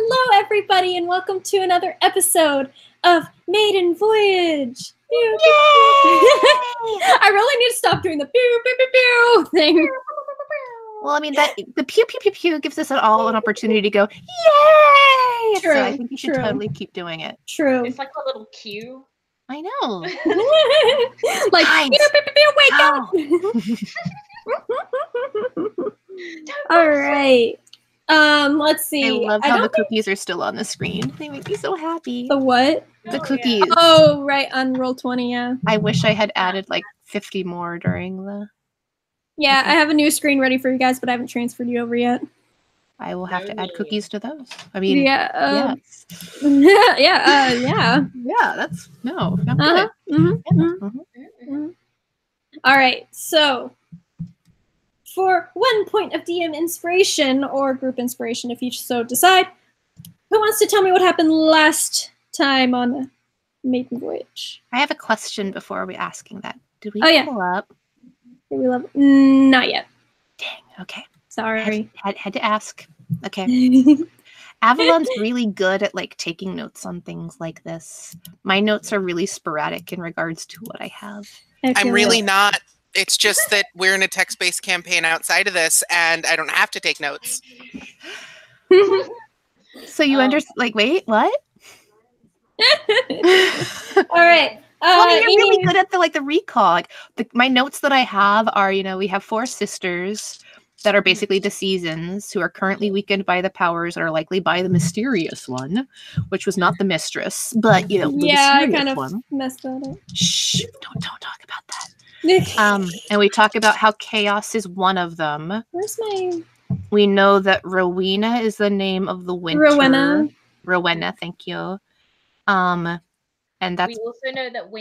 Hello, everybody, and welcome to another episode of Maiden Voyage. Pew, pew, pew. I really need to stop doing the pew pew pew pew thing. Well, I mean that the pew pew pew pew gives us all an opportunity to go yay. True, so I think you should true. totally keep doing it. True. It's like a little cue. I know. Like Guys, pew pew pew pew, wake up. All right. Let's see. I love how the cookies are still on the screen. They make me so happy. The what? The cookies. Yeah. Oh, right, on Roll20, yeah. I wish I had added like 50 more during the... Yeah, I have a new screen ready for you guys, but I haven't transferred you over yet. I will have to add cookies to those. I mean, yeah. yes. Yeah, Yeah, that's... No, not good. All right, so... For 1 point of DM inspiration, or group inspiration if you so decide, who wants to tell me what happened last time on Maiden Voyage? I have a question before we asking that. Did we pull up? Did we level? Not yet. Dang, okay. Sorry. Had to ask. Okay. Avalon's really good at like taking notes on things like this. My notes are really sporadic in regards to what I have. I'm really not. It's just that we're in a text-based campaign outside of this, and I don't have to take notes. So you understand? Like, wait, what? All right. Well, I mean, you're really good at the recall. Like, my notes that I have are, we have 4 sisters that are basically the seasons who are currently weakened by the powers or likely by the mysterious one, which was not the mistress, but the I mysterious kind of one. messed that up. Shh! Don't talk about that. And we talk about how chaos is one of them. Where's my... We know that Rowena is the name of the winter. Rowena, thank you. And that's... We also know that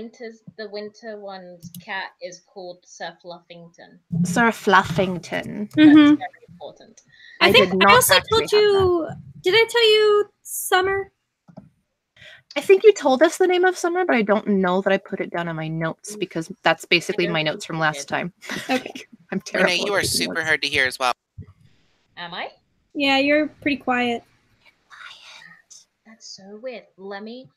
the winter one's cat is called Sir Fluffington. Sir Fluffington. That's very important. I think I also told you... Did I tell you Summer? I think you told us the name of Summer, but I don't know that I put it down in my notes because that's basically my notes from last time. Okay. I'm terrible. Renee, you are super hard to hear as well. Am I? Yeah, you're pretty quiet. That's so weird. Let me.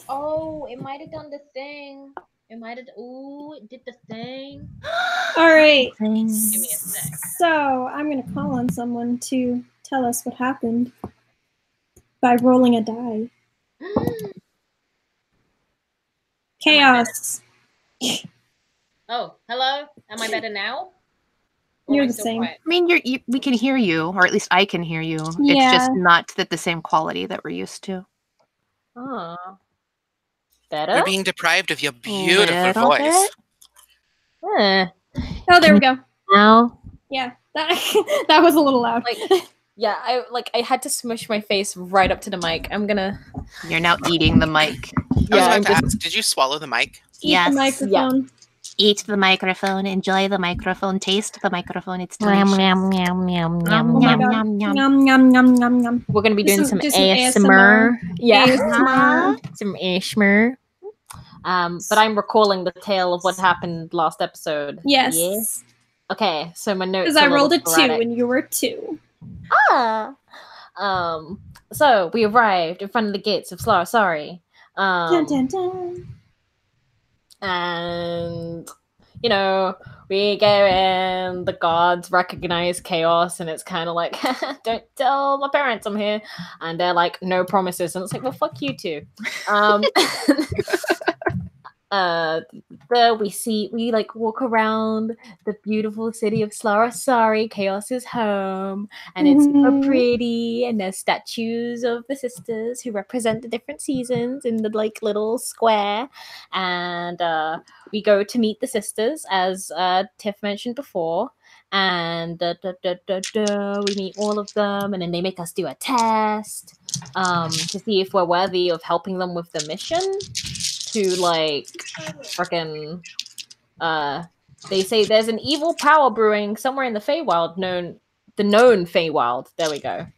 Oh, it might have done the thing. It might have. Ooh, it did the thing. All right. Give me a sec. So I'm gonna call on someone to tell us what happened by rolling a die. Chaos. Oh, hello. Am I better now? You're the same. Quiet? I mean, we can hear you, or at least I can hear you. Yeah. It's just not the same quality that we're used to. Oh. Better? You're being deprived of your beautiful voice. Oh, there we go. Now? Yeah, that was a little loud. Yeah, I had to smush my face right up to the mic. I'm gonna... You're now eating the mic. I was about to ask, did you swallow the mic? Yes. The microphone. Yeah. Eat the microphone, enjoy the microphone, taste the microphone. It's Yum, delicious. yum, yum, yum, Oh yum, my yum. God. yum, yum. Yum, yum, yum, yum, yum. We're gonna be doing some Do some ASMR. Yeah. ASMR. Some ASMR. But I'm recalling the tale of what happened last episode. Yes. Yeah? Okay, so my notes. Because I rolled a 2 and you were 2. So we arrived in front of the gates of Sorry. Dun, dun, dun. And we go in, the gods recognize chaos, and it's kind of like, don't tell my parents I'm here, and they're like, no promises, and it's like, well, fuck you too. There we walk around the beautiful city of Sorry, Chaos's home, and it's super pretty, and there's statues of the sisters who represent the different seasons in the little square, and we go to meet the sisters, as Tiff mentioned before, and we meet all of them, and then they make us do a test to see if we're worthy of helping them with the mission. To they say there's an evil power brewing somewhere in the Feywild, known Feywild. There we go.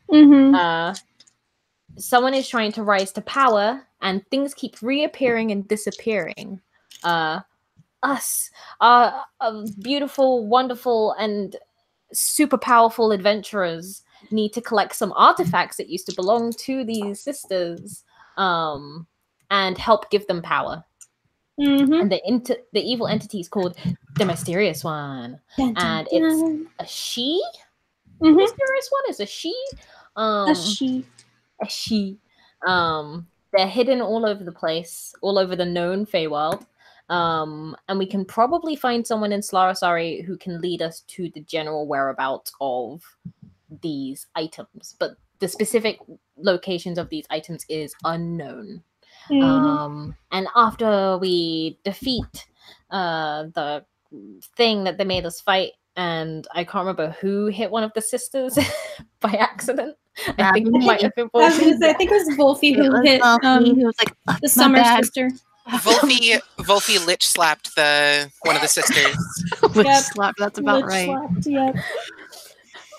Someone is trying to rise to power, and things keep reappearing and disappearing. Us are beautiful, wonderful, and super powerful adventurers need to collect some artifacts that used to belong to these sisters, and help give them power. And the evil entity is called the Mysterious One, and it's a she. The Mysterious One is a she. A she. A she. They're hidden all over the place, all over the known Feywild. And we can probably find someone in Slarasari who can lead us to the general whereabouts of these items, but the specific locations of these items is unknown. And after we defeat the thing that they made us fight, and I can't remember who hit one of the sisters by accident. I think it might have been I was Wolfie. gonna say, I think it was Wolfie who hit He was like, the Summer sister. Wolfie lich slapped one of the sisters. slap, that's about Lich right. slapped, yep.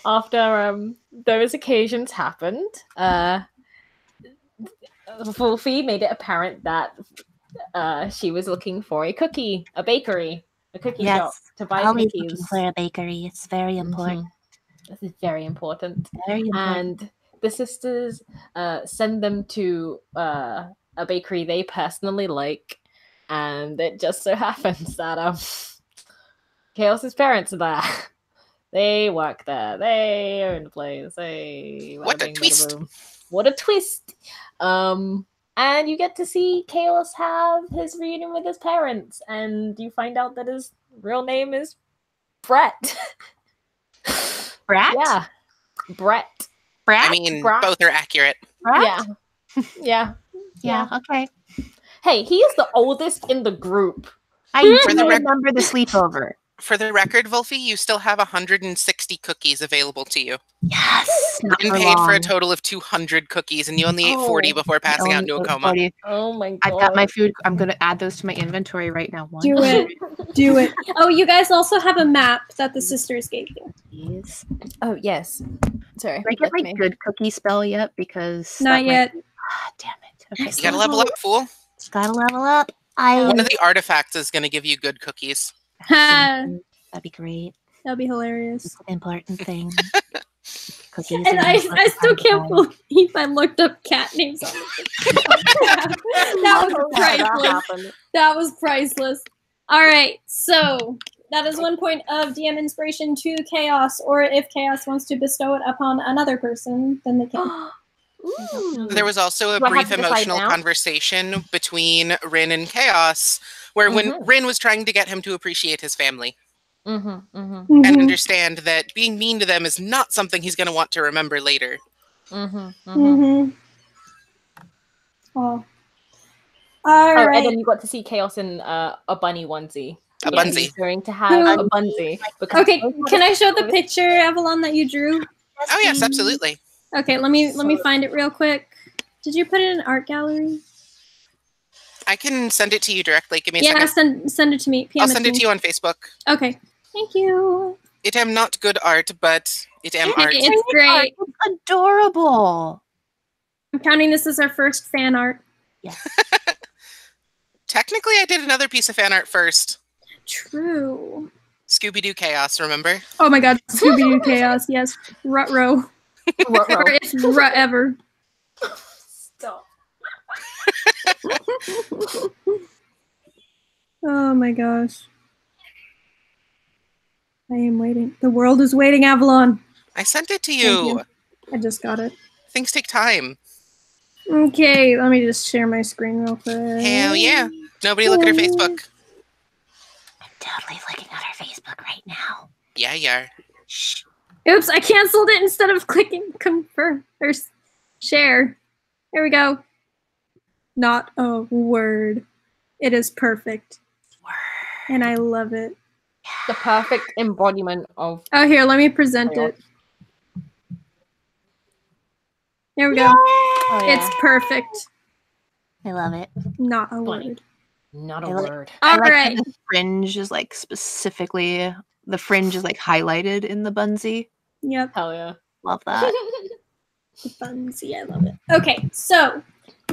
After those occasions happened, Wolfie made it apparent that she was looking for a cookie, a bakery, a cookie shop to buy Always cookies. looking for a bakery. It's very important. This is very important. Very important. And the sisters send them to a bakery they personally like, and it just so happens that Chaos's parents are there. They work there. They own the place. What a twist! What a twist! And you get to see Chaos have his reunion with his parents, and you find out that his real name is Brett. Brat? Yeah, Brett. Brat? I mean, Brat. both are accurate. Brat? Yeah. Okay. Hey, he is the oldest in the group. I For the remember the sleepover. For the record, Wolfie, you still have 160 cookies available to you. Yes. You've been paid for a total of 200 cookies, and you only ate 40 before passing out into a coma. 40. Oh my god. I've got my food. I'm going to add those to my inventory right now. Do it. Do it. Oh, you guys also have a map that the sisters gave you. Yes. Oh, yes. Sorry. Did I get my good cookie spell yet? Because Not yet. Damn it. Okay. You gotta level up, fool. Gotta level up. One of the artifacts is gonna give you good cookies. That'd That'd be great. be hilarious. It's an important thing. Cookies. And I still can't believe I looked up cat names on that was priceless. That was priceless. All right, so that is 1 point of DM inspiration to Chaos, or if Chaos wants to bestow it upon another person, then they can. There was also a Do I have brief to decide emotional now? conversation between Rin and Chaos, where when Rin was trying to get him to appreciate his family and understand that being mean to them is not something he's going to want to remember later. Oh. All right. And then you got to see Chaos in a bunny onesie. A bunsy. He's going to have a bunsy. Okay, can I show the picture, Avalon, that you drew? Oh yes, absolutely. Okay, let me find it real quick. Did you put it in an art gallery? I can send it to you directly. Give me a second. Send it to me. I'll send it to you on Facebook. Okay, thank you. It am not good art, but it am art. It's great. It's adorable. I'm counting this as our first fan art. Technically, I did another piece of fan art first. True. Scooby-Doo Chaos, remember? Oh my god, Scooby-Doo Chaos, yes. Rut-row. It's rut-ever. Stop. Oh my gosh. I am waiting. The world is waiting, Avalon. I sent it to Thank you. you. I just got it. Things take time. Okay, let me just share my screen real quick. Hell yeah. Nobody look at her Facebook. I'm totally looking at her Facebook right now. Yeah, yeah. Shh. Oops, I canceled it instead of clicking confirm or share. Here we go. Not a word. It is perfect. And I love it. The perfect embodiment of. Oh, here, let me present it. There we go. Oh, yeah. It's perfect. I love it. Not a Funny. word. Not a I like- word. All I like right. how the fringe is like specifically, the fringe is like highlighted in the bunsy. Yep. Hell yeah. Love that. The bunsy, I love it. Okay, so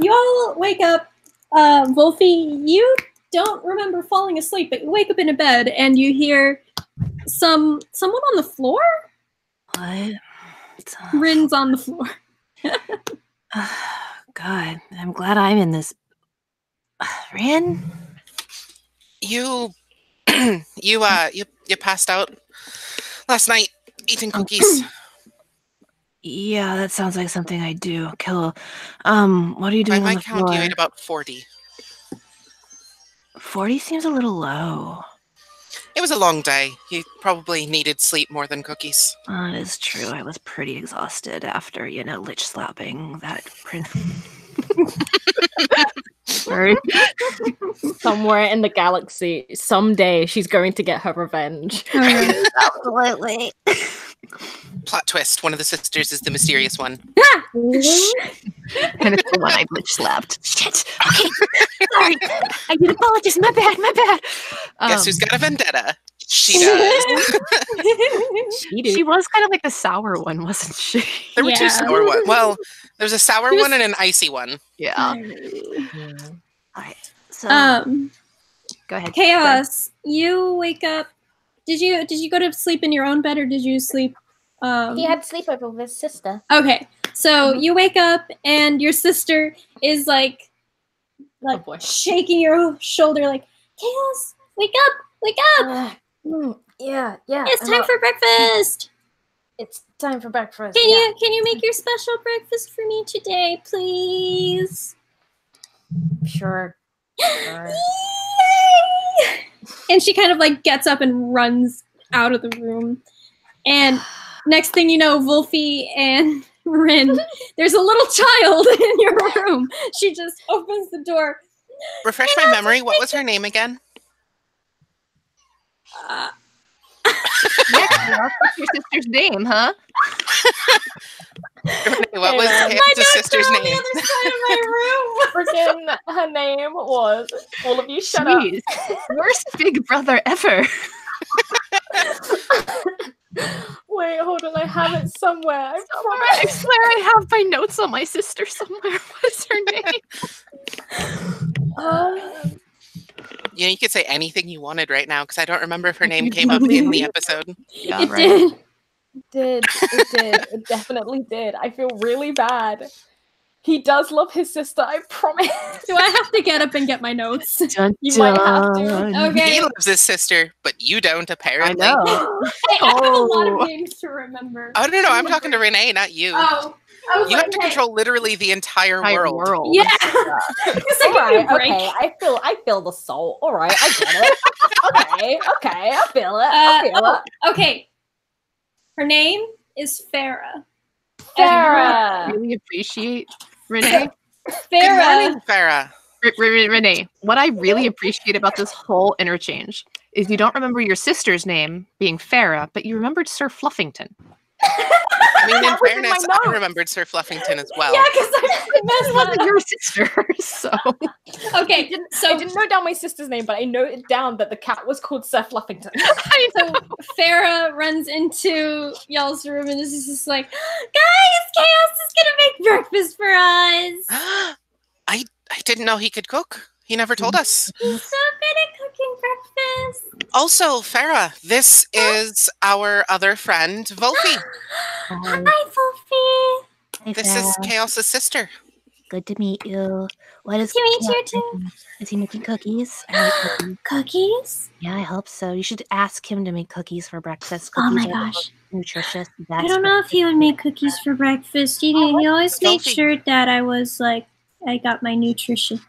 you all wake up. Wolfie, you don't remember falling asleep, but you wake up in a bed and you hear someone on the floor. What? Rin's on the floor. God, I'm glad I'm in this. Rin? You passed out last night eating cookies. Yeah, that sounds like something I do. Kill. What are you doing By on my the count, floor? you ate about 40. 40 seems a little low. It was a long day. You probably needed sleep more than cookies. That is true. I was pretty exhausted after, lich slapping that prince. Sorry. Somewhere in the galaxy, someday she's going to get her revenge. Absolutely. Plot twist, one of the sisters is the mysterious one. And it's the one I lich slapped. Shit. Okay. Sorry. I did apologize. My bad. Guess who's got a vendetta? She does. She was kind of like the sour one, wasn't she? There were two sour ones. Well, there's a sour one and an icy one. Yeah. All right. So go ahead. Chaos, you wake up. Did you go to sleep in your own bed or did you sleep? He had sleepover with his sister. Okay, so you wake up and your sister is like shaking your shoulder, like, Chaos, wake up! Yeah. It's time for breakfast. It's time for breakfast. Can you make your special breakfast for me today, please? Sure. Yay! And she kind of like gets up and runs out of the room. And next thing you know, Wolfie and Rin, there's a little child in your room. She just opens the door. Refresh my memory. What was her name again? What's your sister's name, huh? What was Chaos' sister's name? On the other side of my room. Freaking, her name was. All of you, shut up. Worst big brother ever. Wait, hold on. I have it somewhere. I I swear I have my notes on my sister somewhere. What is her name? You could say anything you wanted right now because I don't remember if her name came up in the episode. Yeah, It right. did. It definitely did. I feel really bad. He does love his sister, I promise. Do I have to get up and get my notes? Dun, You might have to. dun. Okay. He loves his sister, but you don't, I apparently. know. I have a lot of names to remember. Oh, no, I'm talking to Renee, not you. Oh. I was You like, have to hey. control literally the entire world. Yeah. Because All I give you a right, break. okay. I feel the soul. All right, I get it. okay, I feel it. I feel it. Okay. Her name is Farah. Farah. Really appreciate Renee. Good Farah. morning, Farah. Renee, what I really appreciate about this whole interchange is you don't remember your sister's name being Farah, but you remembered Sir Fluffington. I mean, in That was in fairness, my I notes. remembered Sir Fluffington as well. Yeah, because I This wasn't your sister, so Okay, I didn't note down my sister's name, but I noted down that the cat was called Sir Fluffington. so Farah runs into y'all's room and is just like, guys, Chaos is gonna make breakfast for us. I didn't know he could cook. He never told us. He's so good at cooking breakfast. Also, Farah, this is our other friend, Volfi. Hi, Sophie. This is Chaos' sister. good to meet you. What is To meet you too. Is he making cookies? I like cookies. Cookies? Yeah, I hope so. You should ask him to make cookies for breakfast. Oh Cookies my are gosh. nutritious. I don't know if he would make cookies for breakfast. He always made Sophie. sure that I got my nutrition.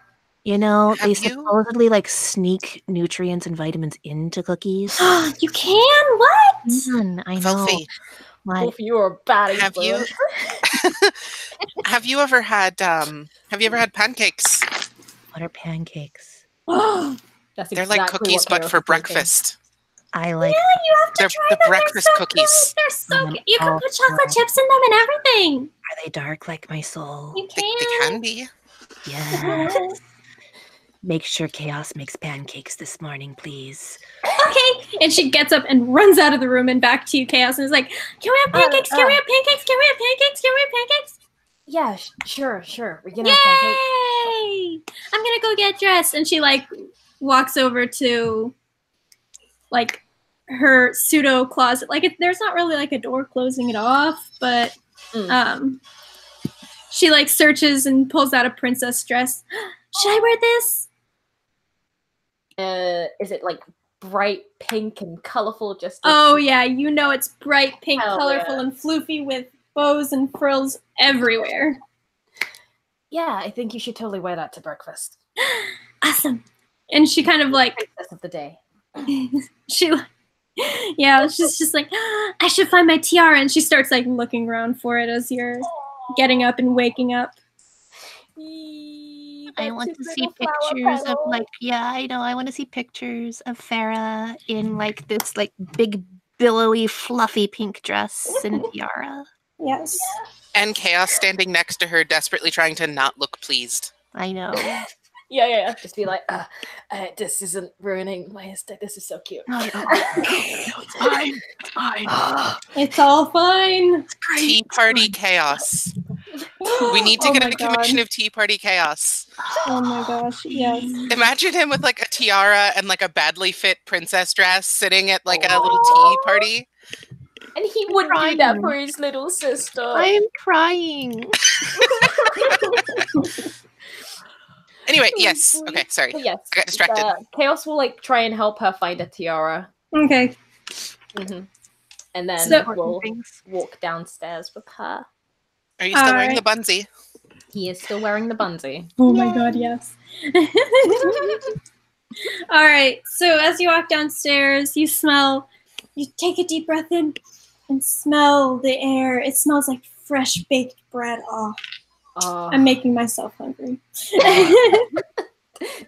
You know, they Have you- supposedly like sneak nutrients and vitamins into cookies. You can? What? I know. Volfi, What? Wolf, you are a bad have you influence. have you ever had pancakes? What are pancakes? That's They're like exactly cookies, what but Chaos for is thinking. breakfast. I like. You have to They're try the them. breakfast They're so cookies. Good. They're so good. You can Oh, put chocolate no. chips in them and everything. Are they dark like my soul? You They can. can be. Yes. Make sure Chaos makes pancakes this morning, please. Okay. And she gets up and runs out of the room and back to you, Chaos, and is like, can we have pancakes? Can we have pancakes? Can we have pancakes? Can we have pancakes? Yeah, sure. We're gonna Yay! have pancakes. I'm gonna go get dressed. And she like walks over to like her pseudo closet. Like there's not really like a door closing it off, but she like searches and pulls out a princess dress. Should I wear this? Is it like bright pink and colorful? Oh yeah, you know it's bright pink, Hell colorful, yeah. and floofy with bows and frills everywhere. Yeah, I think you should totally wear that to breakfast. Awesome. And she kind of like Princess of the day. she's just like, I should find my tiara, and she starts like looking around for it as you're getting up and waking up. I want to see pictures of like, I know. I want to see pictures of Farah in like this like big billowy fluffy pink dress and a tiara. Yes. And Chaos standing next to her, desperately trying to not look pleased. I know. Yeah. Just be like, this isn't ruining my aesthetic. This is so cute. It's fine. It's fine. It's all fine. Tea Party Chaos. We need to get a commission of Tea Party Chaos. Oh my gosh, yes. Imagine him with like a tiara and like a badly fit princess dress sitting at like a little tea party. And he would do that for his little sister. I'm crying. Anyway, yes. Okay, sorry. Yes. I got distracted. Chaos will like try and help her find a tiara. Okay. And then we'll walk downstairs with her. Are you still wearing the bunsy? He is still wearing the bunsy. Oh my god, yes. All right, so as you walk downstairs, you take a deep breath in and smell the air. It smells like fresh baked bread. Oh, I'm making myself hungry.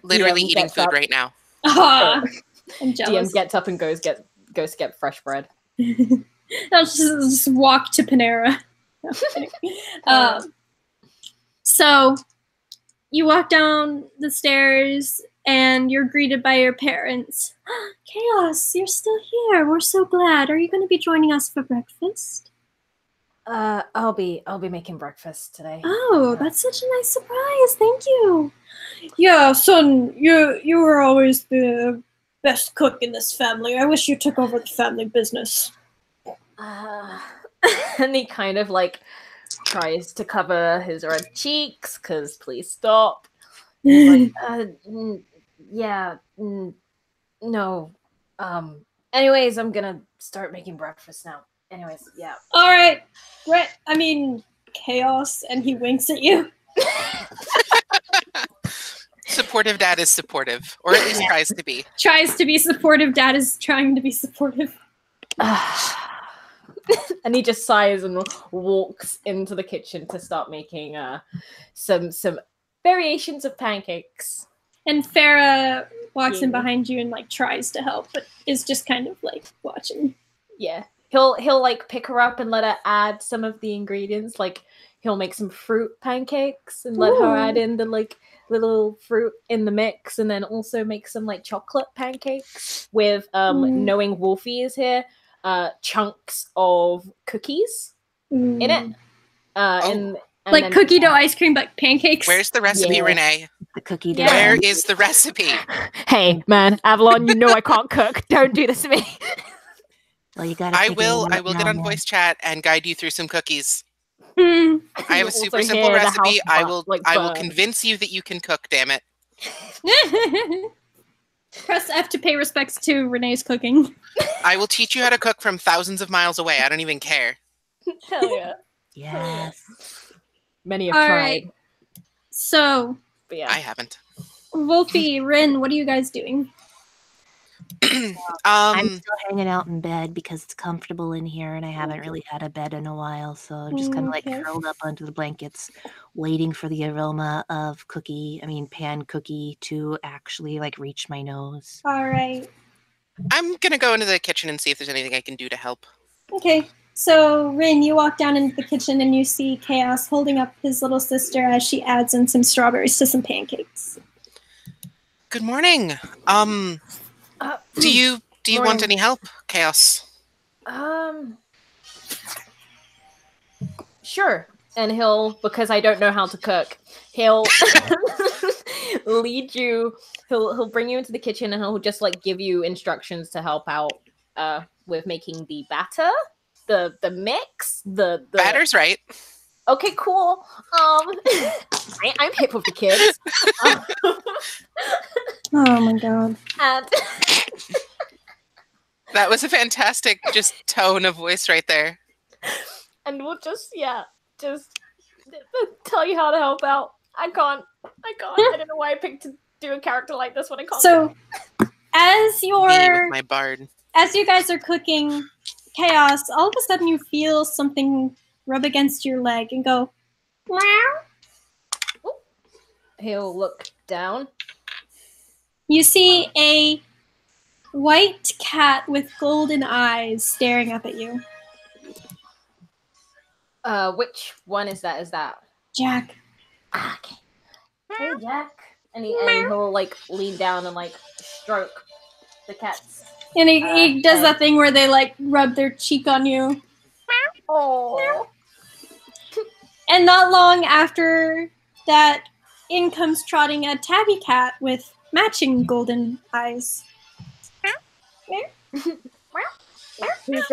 Literally eating food right now. I'm jealous. DM gets up and goes to get fresh bread. I'll just walk to Panera. So you walk down the stairs and you're greeted by your parents. Chaos, you're still here. We're so glad. Are you going to be joining us for breakfast? I'll be making breakfast today. Oh, that's such a nice surprise. Thank you. Yeah, son, you were always the best cook in this family. I wish you took over the family business. And he kind of like tries to cover his red cheeks because please stop. He's like, no. Anyways, I'm gonna start making breakfast now. Anyways, yeah. All right. Great. I mean, Chaos, and he winks at you. Supportive dad is supportive, or at least tries to be. Tries to be supportive. Dad is trying to be supportive. And he just sighs and walks into the kitchen to start making some variations of pancakes. And Farah walks in behind you and like tries to help, but is just kind of like watching. Yeah. He'll like pick her up and let her add some of the ingredients. Like he'll make some fruit pancakes and let her add in the like little fruit in the mix, and then also make some like chocolate pancakes with knowing Wolfie is here, chunks of cookies in it. And like cookie dough ice cream, but pancakes. Where's the recipe, Renee? The cookie dough. Where is the recipe? Hey, man, Avalon, you know I can't cook. Don't do this to me. Well, you gotta. I will get on voice chat and guide you through some cookies. Mm. I have a super simple recipe. I will convince you that you can cook. Damn it! Press F to pay respects to Renee's cooking. I will teach you how to cook from thousands of miles away. I don't even care. Hell yeah! Yes. Many have All tried. right. So, But yeah. I haven't. Wolfie, Rin, what are you guys doing? I'm still hanging out in bed because it's comfortable in here, and I haven't really had a bed in a while, so I'm just kind of like curled up under the blankets, waiting for the aroma of pan cookie to actually like reach my nose. All right. I'm gonna go into the kitchen and see if there's anything I can do to help. Okay. So, Rin, you walk down into the kitchen and you see Chaos holding up his little sister as she adds in some strawberries to some pancakes. Good morning. Do you want any help, Chaos? Sure. And because I don't know how to cook, he'll lead you. He'll bring you into the kitchen and he'll just like give you instructions to help out with making the batter, the mix, the Batter's right. Okay, cool. I'm hip with the kids. Oh my god. And That was a fantastic just tone of voice right there. and we'll just tell you how to help out. I can't. I don't know why I picked to do a character like this when I can't. So, as Me with my bard. you guys are cooking Chaos, all of a sudden you feel something rub against your leg and go, meow. He'll look down. You see a white cat with golden eyes staring up at you. Which one is that? Is that Jack. okay? Hey, Jack. And he'll like lean down and like stroke the cat's. And he does that thing where they like rub their cheek on you. Oh. And not long after that, in comes trotting a tabby cat with matching golden eyes.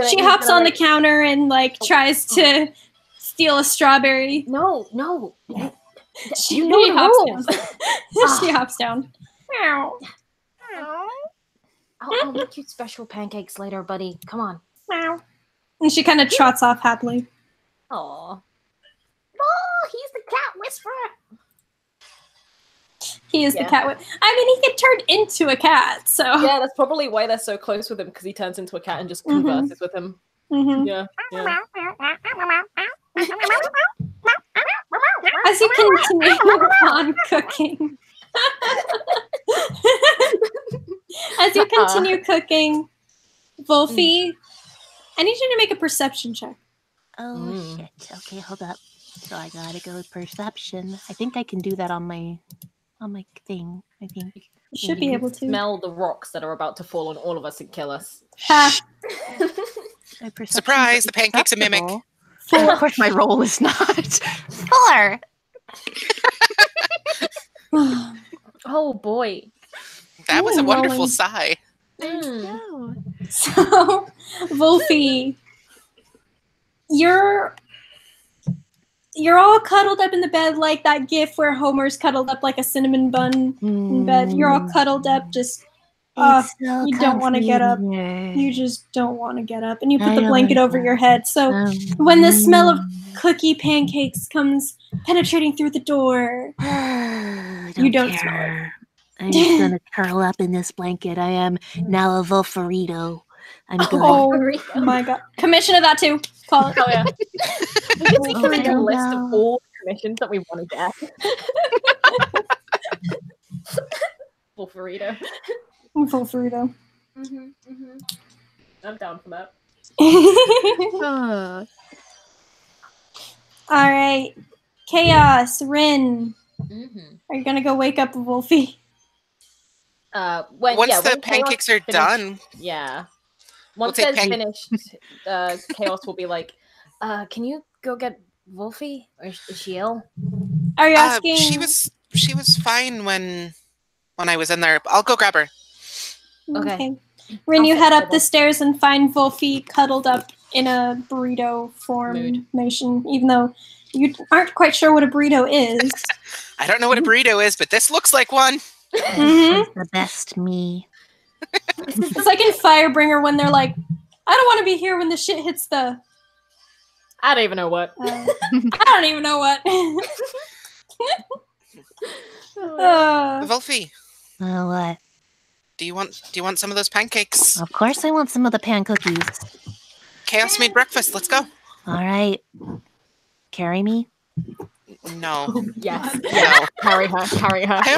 She hops on the counter and like tries to steal a strawberry. No. She know the hops rules. down. She hops down. Meow. I'll make you special pancakes later, buddy. Come on. Meow. And she kind of trots off happily. Aw. Oh, he's the cat whisperer. He is the cat. I mean, he get turned into a cat, so. Yeah, that's probably why they're so close with him, because he turns into a cat and just converses with him. Mm-hmm. Yeah. As you continue on cooking. As you continue cooking, Wolfie, I need you to make a perception check. Oh, shit. Okay, hold up. So I gotta go with perception. I think I can do that on my thing, I think. You should be able to. Smell the rocks that are about to fall on all of us and kill us. Ha! Surprise! The pancake's a mimic. Of course my roll is not. 4! Oh boy. That was a wonderful rolling. sigh. So, Wolfie, you're all cuddled up in the bed like that gif where Homer's cuddled up like a cinnamon bun in bed. You're all cuddled up, just you don't want to get up. You just don't want to get up. And you put the blanket over your head. So when the smell of cookie pancakes comes penetrating through the door, you don't smell it. I'm just gonna curl up in this blanket. I am now a Wolferito. I'm going. Oh my god. Commission of that too. Call it. Oh yeah. We can make a list of all the commissions that we want to get. Wolferito. Wolferito. I'm down for that. Alright. Chaos, Rin. Are you gonna go wake up Wolfie? Once the pancakes are done. Yeah. Once they're finished, Chaos will be like, can you go get Wolfie? Or is she ill? Are you asking? She was fine when I was in there. I'll go grab her. Okay. Rin, you head up the stairs and find Wolfie cuddled up in a burrito formation, even though you aren't quite sure what a burrito is. I don't know what a burrito is, but this looks like one. The best me. It's like in Firebringer when they're like, I don't want to be here when the shit hits the... I don't even know what. I don't even know what. Wolfie. What? Do you want some of those pancakes? Of course I want some of the pan cookies. Chaos made breakfast. Let's go. All right. Carry me? No. Yes. No. Carry her. I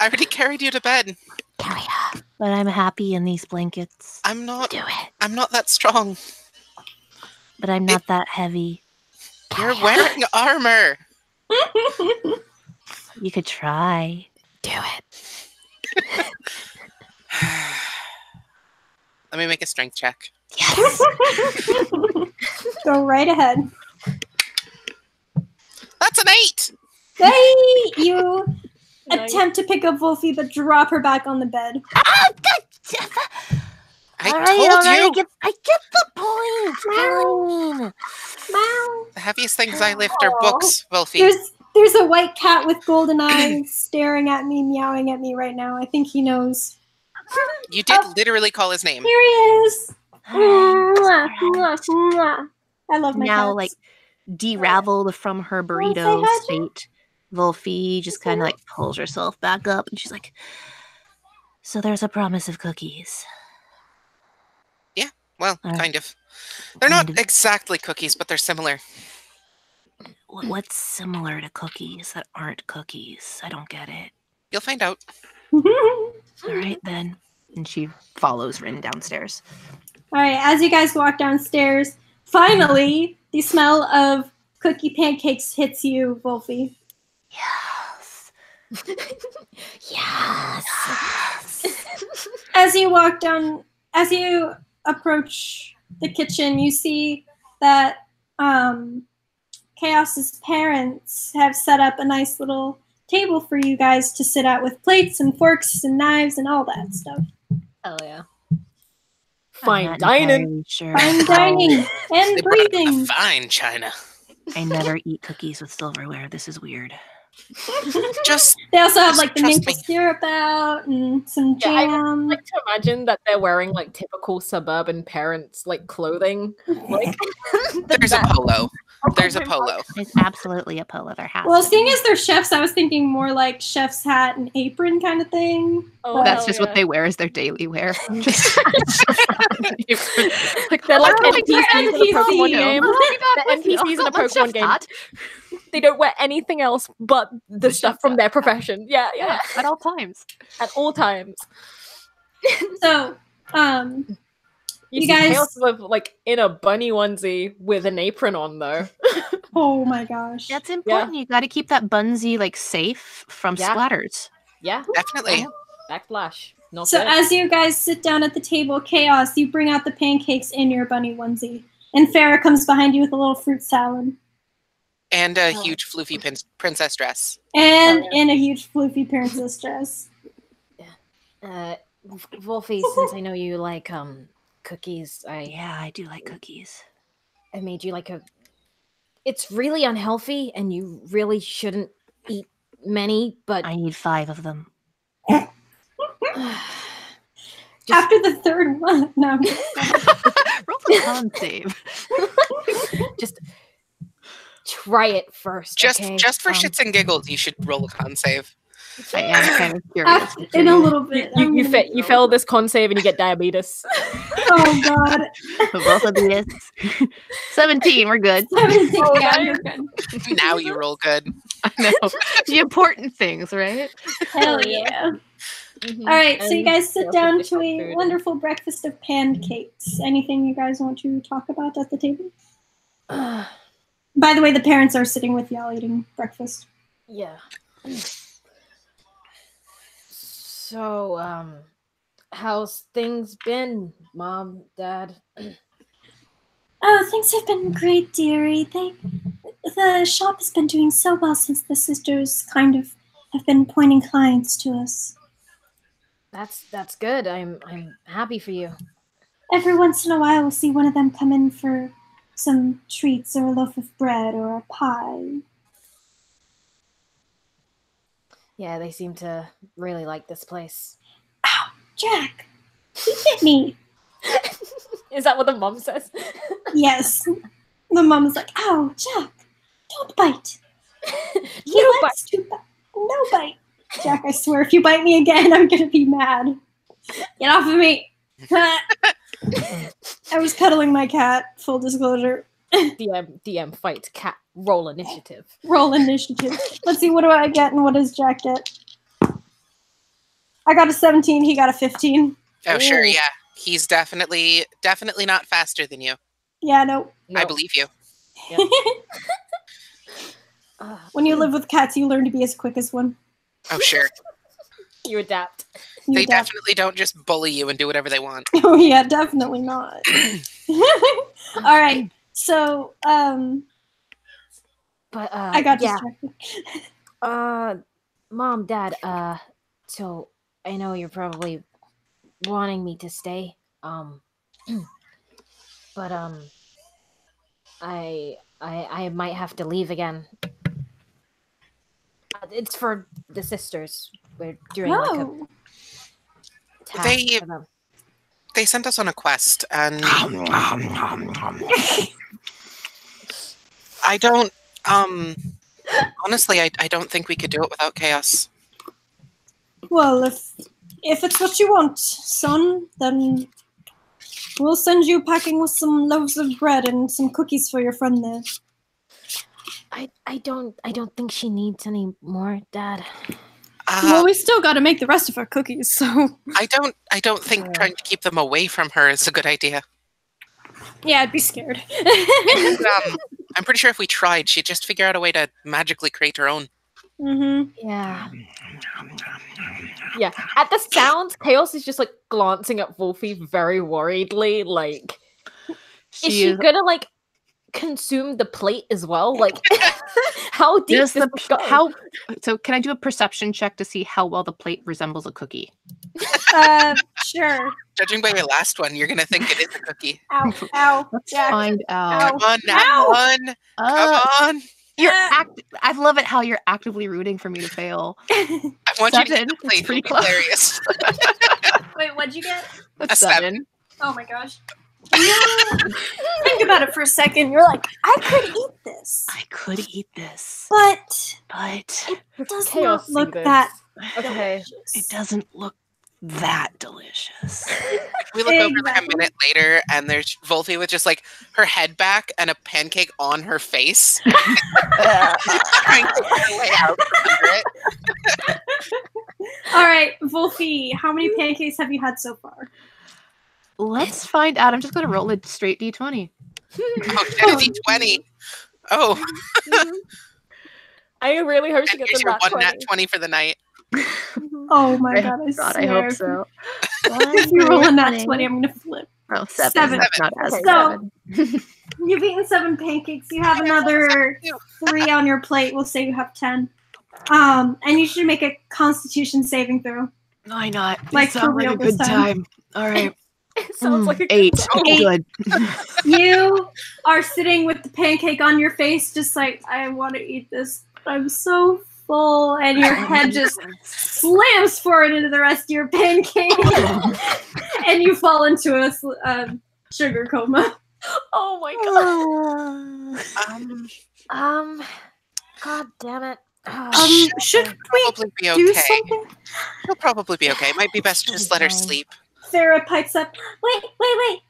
already carried you to bed. Carry her. But I'm happy in these blankets. I'm not. Do it. I'm not that strong. But I'm not that heavy. You're wearing armor. You could try. Do it. Let me make a strength check. Yes. Go right ahead. That's an 8. Hey, you attempt to pick up Wolfie, but drop her back on the bed. I I get the point. Meow. The heaviest things I lift are books, Wolfie. There's a white cat with golden eyes staring at me, meowing at me right now. I think he knows. You did literally call his name. Here he is. Mwah, mwah, mwah. I love my Now, cats. like, deraveled from her Wanna say burrito hi, Jen? state, Wolfie just kind of like pulls herself back up and she's like, so there's a promise of cookies. Yeah, well, All right. kind of. They're not Kind of. exactly cookies, but they're similar. What's similar to cookies that aren't cookies? I don't get it. You'll find out. All right, then. And she follows Rin downstairs. All right, as you guys walk downstairs, finally, the smell of cookie pancakes hits you, Wolfie. Yes. As you walk down, as you approach the kitchen, you see that Chaos's parents have set up a nice little table for you guys to sit at with plates and forks and knives and all that stuff. Oh yeah. I'm Fine not dining. entirely Sure. Fine dining and They brought out the breathing. fine china. I never eat cookies with silverware. This is weird. Just They also have like the Trust maple me. syrup out and some Yeah, I jam. like to imagine that they're wearing like typical suburban parents like clothing. Like there's a polo. There's a polo. It's absolutely a polo. There has Well, to seeing be. as they're chefs, I was thinking more like chef's hat and apron kind of thing. Oh, That's hell just yeah. what they wear as their daily wear. Just Like they're like Oh, NPCs in a NPC. Pokemon game. The with you. NPCs in a Come on, Pokemon Chef game. Tot. They don't wear anything else but the stuff from their profession. Yeah, Yeah, at all times. at all times. So, You You see guys- Chaos live like in a bunny onesie with an apron on though. oh my gosh. That's important. You got to keep that bunsy like safe from Yeah. splatters. Yeah, Definitely. backflash. Not So good. as you guys sit down at the table, Chaos, you bring out the pancakes in your bunny onesie. And Farrah comes behind you with a little fruit salad. And a huge floofy princess dress. And Oh, yeah. in a huge floofy princess dress. Wolfie, since I know you like cookies, Yeah, I do like cookies. I made you like a. It's really unhealthy, and you really shouldn't eat many. But I need 5 of them. After the third one. No. I'm just kidding. Roll the con save. just try it first. Just okay? for shits and giggles, you should roll a con save. I am kind of curious. In a little bit. I'm You gonna you go. fail this con save and you get diabetes. Oh god. Both of these. 17, we're good. 17. Oh, Yeah, nice. you're good. Now you roll good. I know. The important things, right? Hell yeah. Mhm. All right, so you And guys sit also down dish to out a food. wonderful breakfast of pancakes. Anything you guys want to talk about at the table? By the way, the parents are sitting with y'all eating breakfast. Yeah. So, how's things been, Mom, Dad? Oh, things have been great, dearie. The shop has been doing so well since the sisters kind of have been pointing clients to us. That's good. I'm happy for you. Every once in a while, we'll see one of them come in for some treats or a loaf of bread or a pie. Yeah, they seem to really like this place. Jack, he bit me. Is that what the mom says? Yes. The mom is like, "Ow, Jack, don't bite." He No likes to bite. No bite. Jack, I swear, if you bite me again, I'm gonna be mad. Get off of me. I was cuddling my cat, full disclosure. DM fight cat roll initiative. Roll initiative. Let's see, what do I get and what does Jack get? I got a 17, he got a 15. Oh, sure, Ooh. yeah. He's definitely not faster than you. Yeah, no. I believe you. When you live with cats, you learn to be as quick as one. Oh, sure. You adapt. You They adapt. definitely don't just bully you and do whatever they want. Oh yeah, definitely not. All right. So, But I got yeah. distracted. Mom, Dad, so I know you're probably wanting me to stay. But I might have to leave again. It's for the sisters. We're doing like a task for them. They sent us on a quest, and I don't. Honestly, I don't think we could do it without chaos. Well, if it's what you want, son, then we'll send you packing with some loaves of bread and some cookies for your friend there. I don't think she needs any more, Dad. Well, we still got to make the rest of our cookies, so. I don't think trying to keep them away from her is a good idea. Yeah, I'd be scared. And, I'm pretty sure if we tried, she'd just figure out a way to magically create her own. Mm-hmm. Yeah. Yeah. At the sounds, Chaos is just like glancing at Wolfie very worriedly. Like, is she gonna like consume the plate as well? Like, how deep does this go? So, can I do a perception check to see how well the plate resembles a cookie? Sure. Judging by your last one, you're gonna think it is a cookie. Ow! Ow! Let's find out. Come on, that one. Come on. I love it how you're actively rooting for me to fail. I want 7. you to get the plate. It's pretty It'll be hilarious. Wait, what'd you get? A 7. Oh my gosh. Think about it for a second. You're like, I could eat this. I could eat this. But it does not look that delicious. It doesn't look that delicious. We look over like a minute later, and there's Wolfie with just like her head back and a pancake on her face. Trying to get her way out from under it. All right, Wolfie, how many pancakes have you had so far? Let's find out. I'm just going to roll a straight D20. Oh, D20. Oh. I really hope she gets your one nat 20 for the night. Oh my god, I swear. I hope so. If you roll a nat 20, I'm going to flip. Oh, 7. Not as so, 7. You've eaten 7 pancakes. You have another 3 on your plate. We'll say you have 10. And you should make a Constitution saving throw. Why not? Like, sounds like a good time. All right. It sounds like a 8. Good. Good. You are sitting with the pancake on your face, just like, I want to eat this. I'm so full. And your head just slams forward into the rest of your pancake. And you fall into a sugar coma. Oh my god. God damn it. Should we be okay. do something? She'll probably be okay. It might be best to just let her sleep. Farrah pipes up. Wait.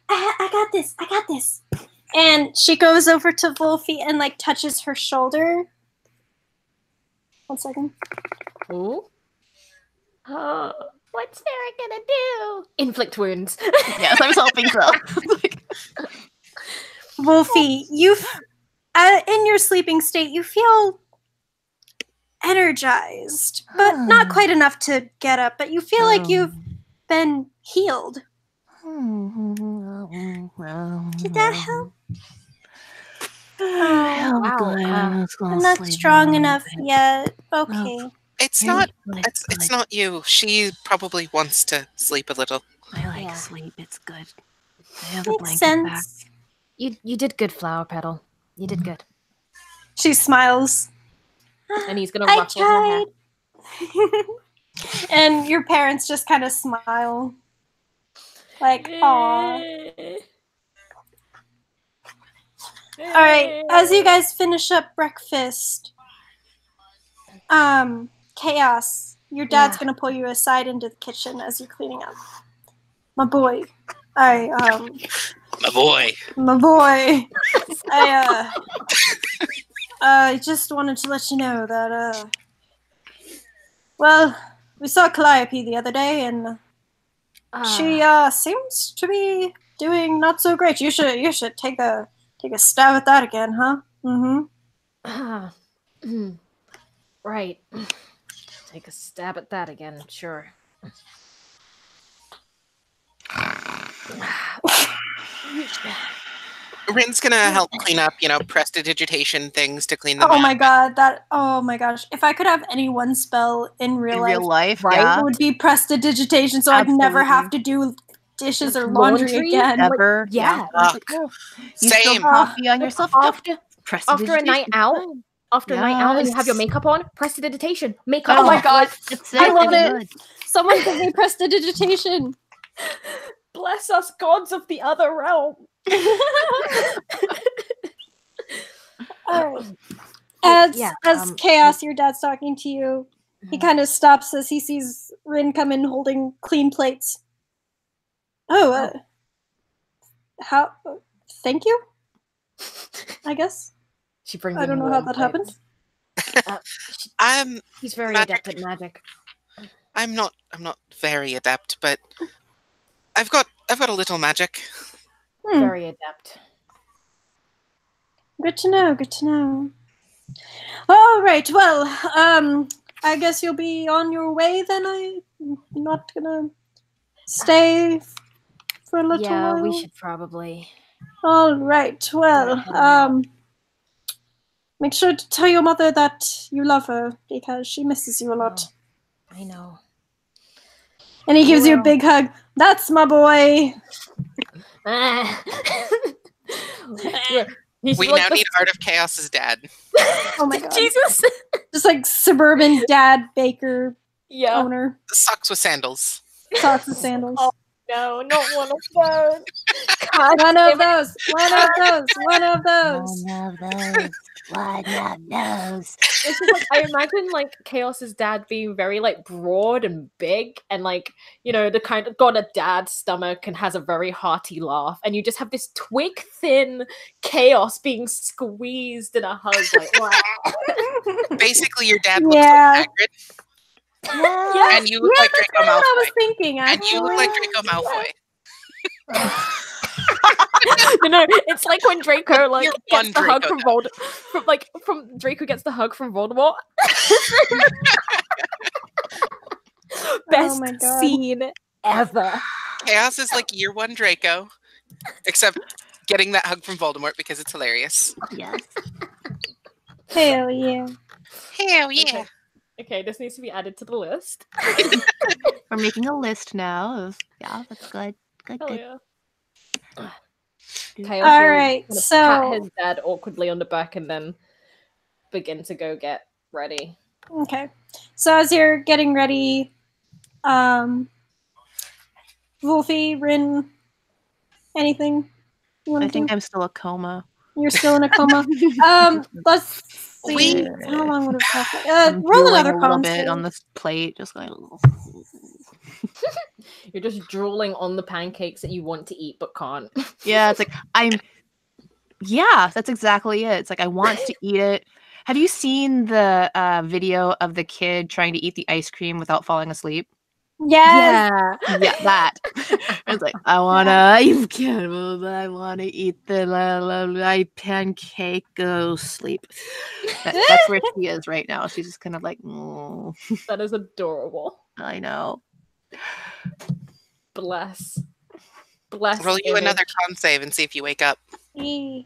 I got this. And she goes over to Wolfie and like touches her shoulder. 1 second. Ooh. Oh, what's Farrah gonna do? Inflict wounds. Yes, I was hoping so. Wolfie, you in your sleeping state, you feel energized, but not quite enough to get up. But you feel like you've been healed. Did that help? Wow. I'm not strong enough yet. Okay. It's not. It's not you. She probably wants to sleep a little. I like sleep. It's good. I have Makes a blanket sense. back. You did good, Flower Petal. You did good. She smiles. And he's gonna ruffle her hair. And your parents just kind of smile. Like, aw. Alright, as you guys finish up breakfast, Chaos, your dad's gonna pull you aside into the kitchen as you're cleaning up. My boy. My boy. I just wanted to let you know that, well, we saw Calliope the other day, and she, seems to be doing not so great. You should take a stab at that again, huh? Mm-hmm. Right. Take a stab at that again, sure. Rin's gonna help clean up, prestidigitation things to clean them up. Oh my gosh. If I could have any one spell in real life, right? It would be prestidigitation, so I'd never have to do dishes or laundry again. Ever. Like, yeah. Like, oh, you Same. spilled coffee on yourself. After a night Prestidigitation. out, after a night out, and you have your Yes. makeup on, prestidigitation, makeup. Oh my god, It's I it. want It's it. good. Someone give me prestidigitation. Bless us, gods of the other realm. All right. As Yeah, Chaos, your dad's talking to you, he kind of stops as he sees Rin come in holding clean plates. Oh, how? Thank you. I guess. She brings. I don't know how that happened. He's very Magic. adept at magic. I'm not very adept, but I've got a little magic. Very adept. Good to know. Good to know. All right. Well, I guess you'll be on your way then. I'm not gonna stay for a little while. Yeah, we should probably. All right. Well, make sure to tell your mother that you love her because she misses you a lot. I know. And he gives you a big hug. That's my boy. We now need Art of Chaos's dad. Oh my god. Jesus. Just like suburban dad baker owner. Socks with sandals. Socks and sandals. Oh, no, not one of those. One of those. One of those. One of those. One of those. One of those. This is like, I imagine like Chaos's dad being very like broad and big and like, you know, the kind of got a dad's stomach and has a very hearty laugh, and you just have this twig thin Chaos being squeezed in a hug like Basically your dad looks like Hagrid. Yeah. And you look like that's Draco kinda what I was Malfoy. thinking. And you look like Draco Malfoy. No, it's like when Draco like You're gets one the hug Draco, from Voldemort. From Draco gets the hug from Voldemort. Best my God. scene ever. Chaos is like year one Draco, except getting that hug from Voldemort because it's hilarious. Yes. Hell yeah. Hell yeah. Okay, this needs to be added to the list. We're making a list now of that's good. Good, Hell good. yeah. All Chaos will right, kind of so- pat his dad awkwardly on the back and then begin to go get ready. Okay. So as you're getting ready, Wolfie, Rin, anything you want I to think do? I'm still a coma. You're still in a coma. Let's see. How long would it take? I'm Roll drooling another a little con bit save. on this plate, just going. You're just drooling on the pancakes that you want to eat but can't. Yeah, it's like that's exactly it. It's like I want to eat it. Have you seen the video of the kid trying to eat the ice cream without falling asleep? Yes. Yeah, that. It's like I wanna eat the pancake. Go sleep. That's where she is right now. She's just kind of like, oh, That is adorable. I know. Bless. Roll you another con save and see if you wake up. E.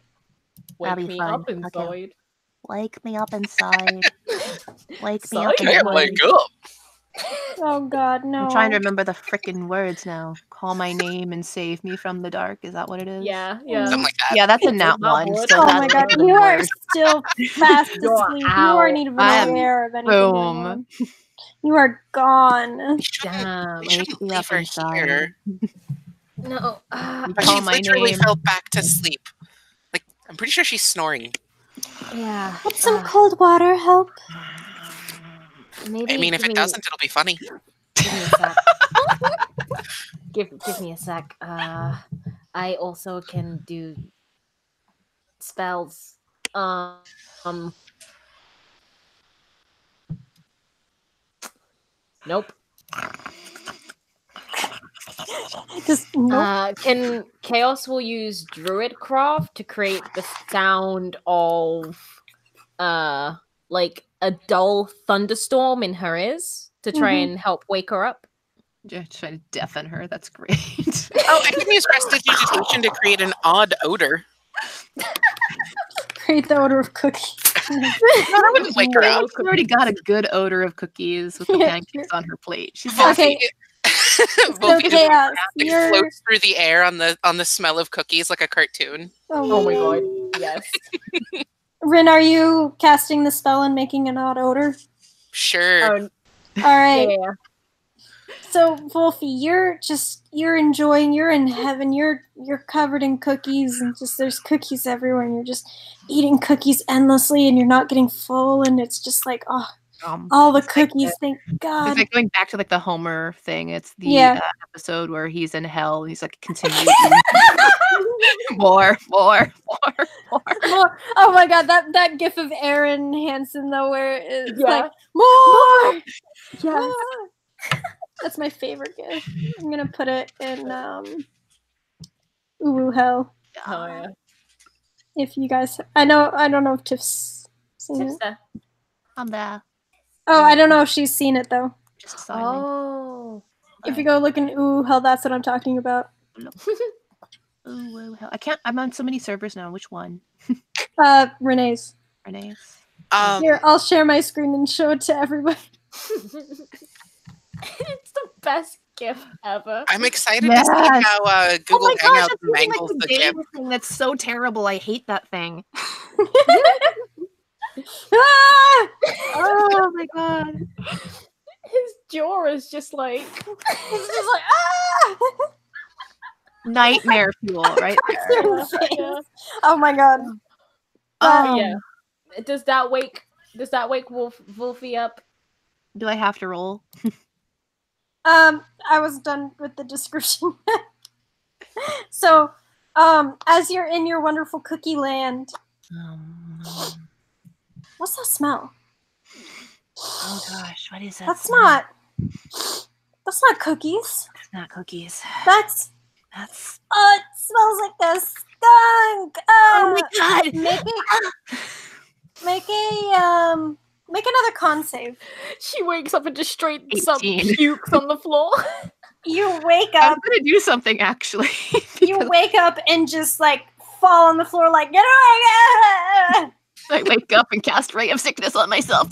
Wake That'll be me fun. up inside. Okay. Wake me up inside. Wake me up Sorry? inside. up. Oh God, no. I'm trying to remember the frickin' words now. Call my name and save me from the dark. Is that what it is? Yeah. Something like that. Yeah, that's a It's nat not one. wood. So Oh that's my God, even you are worse. still fast You're asleep. You out. aren't even I am aware of anything going boom. on. You are gone. We shouldn't, Damn. we Wake shouldn't me leave up her inside. here. No. But Call she my literally name. fell back to sleep. Like, I'm pretty sure she's snoring. Yeah. Would some cold water help? Maybe. I mean, if it doesn't, it'll be funny. Give me a sec. give me a sec. I also can do spells. Nope. Just nope. Can Chaos will use Druidcraft to create the sound of like a dull thunderstorm in her ears to try and help wake her up. Just trying to deafen her. That's great. Oh, I can use prestidigitation to create an odd odor. Create the odor of cookies. No, that wouldn't wake her up. She's already got a good odor of cookies with the pancakes on her plate. She's Okay. So Chaos, It you're... floats through the air on the smell of cookies like a cartoon. Oh my god. Yes. Rin, are you casting the spell and making an odd odor? Sure. All right. Yeah. So Wolfie, you're enjoying. You're in heaven. You're covered in cookies, and just there's cookies everywhere, and you're just eating cookies endlessly, and you're not getting full, and it's just like all the cookies. Thank God. It's like going back to like the Homer thing. It's the episode where he's in hell. And he's like continuing more. Oh my God, that gif of Aaron Hansen though, where it's like more. Yes. That's my favorite gif. I'm gonna put it in Ooh Hell. Oh yeah. If you guys, I don't know if Tiff's seen it. I'm there. Oh, I don't know if she's seen it though. Just silent. Oh. If you go look in Ooh Hell, that's what I'm talking about. Ooh, hell. I can't. I'm on so many servers now. Which one? Renee's. Renee's. Here, I'll share my screen and show it to everybody. It's the best gift ever. I'm excited to see how Google Hangouts mangles the GIF. Thing that's so terrible. I hate that thing. Ah! Oh my god. His jaw is just like It's just like ah! Nightmare fuel, right there. Yeah. Oh my God. Yeah. Does that wake Wolfie up? Do I have to roll? I was done with the description. So, as you're in your wonderful cookie land, what's that smell? Oh gosh, what is that? That's smell? not cookies. It's not cookies. That's It smells like a skunk. Oh my god! Make another con save. She wakes up and just straight some 18. pukes on the floor. You wake I'm up. gonna do something actually. You wake up and just like fall on the floor, like get away! I wake up and cast Ray of Sickness on myself.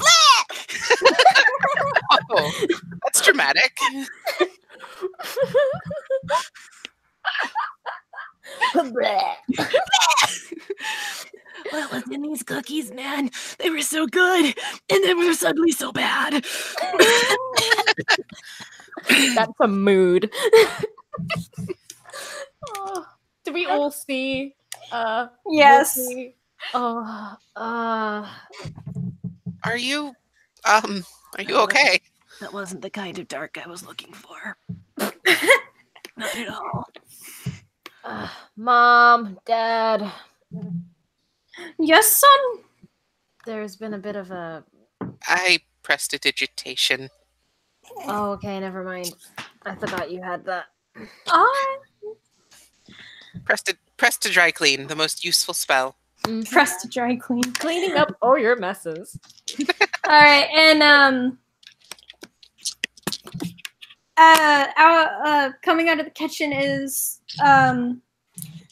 Oh, that's dramatic. Well, what's in these cookies, man? They were so good, and then we were suddenly so bad. That's a mood. Oh, do we all see? Yes. Wolfie? Are you okay? That wasn't the kind of dark I was looking for. Not at all. Mom, Dad, Yes, son. there's been a bit of a. I prestidigitation. Oh, okay, never mind. I forgot you had that. Press to dry clean, the most useful spell. Press to dry clean. Cleaning up all your messes. All right, and coming out of the kitchen is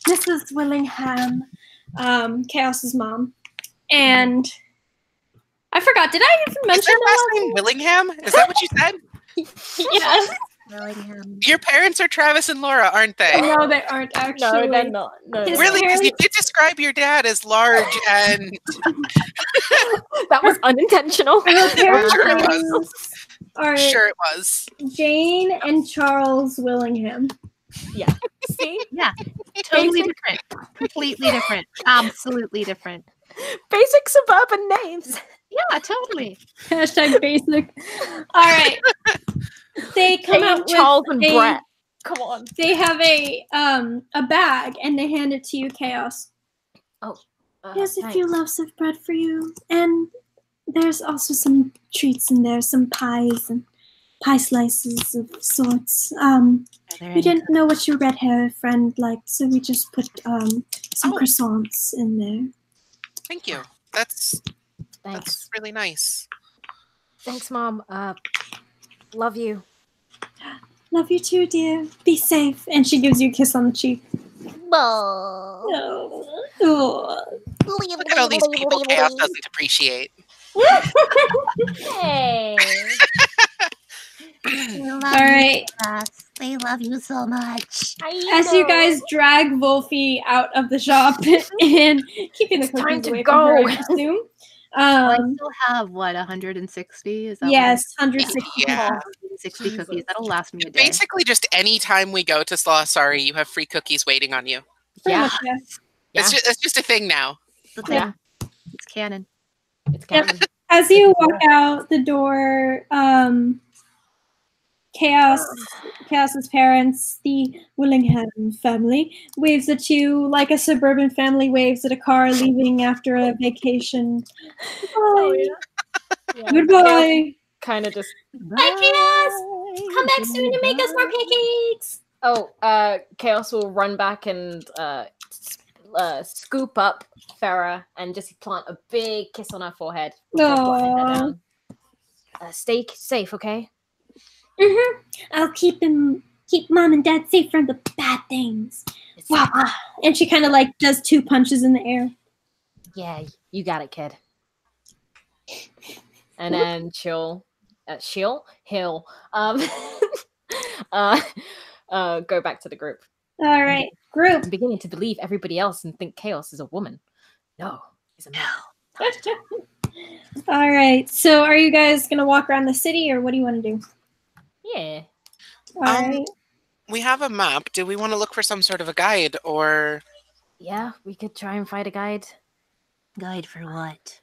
Mrs. Willingham, Chaos's mom, and I forgot. Did I even Is mention their last name Willingham? Is that what you said? Yes. Your parents are Travis and Laura, aren't they? No, they aren't actually. No, they're not. No, His Really? Because you parents- did describe your dad as large and that was unintentional. Her parents' Sure it names are sure it was. Jane and Charles Willingham. Yeah. See? Yeah, totally different. Completely different. Absolutely different. Basic suburban names. Yeah, totally. Hashtag basic. All right. They come out with Charles and a- Brett. Come on. They have a bag and they hand it to you, Chaos. Here's a few loaves of bread for you, and there's also some treats in there, some pies and pie slices of sorts. We didn't know what your red hair friend liked, so we just put some croissants in there. Thank you. That's Thanks. really nice. Thanks, Mom. Love you. Love you too, dear. Be safe. And she gives you a kiss on the cheek. Oh. Look at all these people Chaos doesn't appreciate. Hey. love All right. They love you so much. As you guys drag Wolfie out of the shop and keeping the It's time cookies to away from her, go. I presume. I still have, what, 160? Is that Yes, 160. Yeah. 160 cookies. Jesus. That'll last me a day. Basically, just any time we go to Slaw Sorry, you have free cookies waiting on you. Pretty Yeah. much, yeah. Yeah. It's just a thing now. The thing. Yeah. It's canon. It's canon. As you walk out the door, Chaos's parents, the Willingham family, waves at you like a suburban family waves at a car leaving after a vacation. Oh, Bye. yeah. Goodbye. Kind of just. Bye, Chaos. Come back soon to make us more pancakes. Oh, Chaos will run back and scoop up Farah and just plant a big kiss on her forehead. before putting her Aww. down. Stay safe, okay? I'll keep mom and dad safe from the bad things. Wow. And she kind of like does 2 punches in the air. Yeah, you got it, kid. And then he'll go back to the group. All right, group. I'm beginning to believe everybody else and think Chaos is a woman. No, he's a man. All right. So, are you guys gonna walk around the city, or what do you want to do? Yeah. All right. We have a map. Do we want to look for some sort of a guide, or Yeah, we could try and find a guide Guide for what?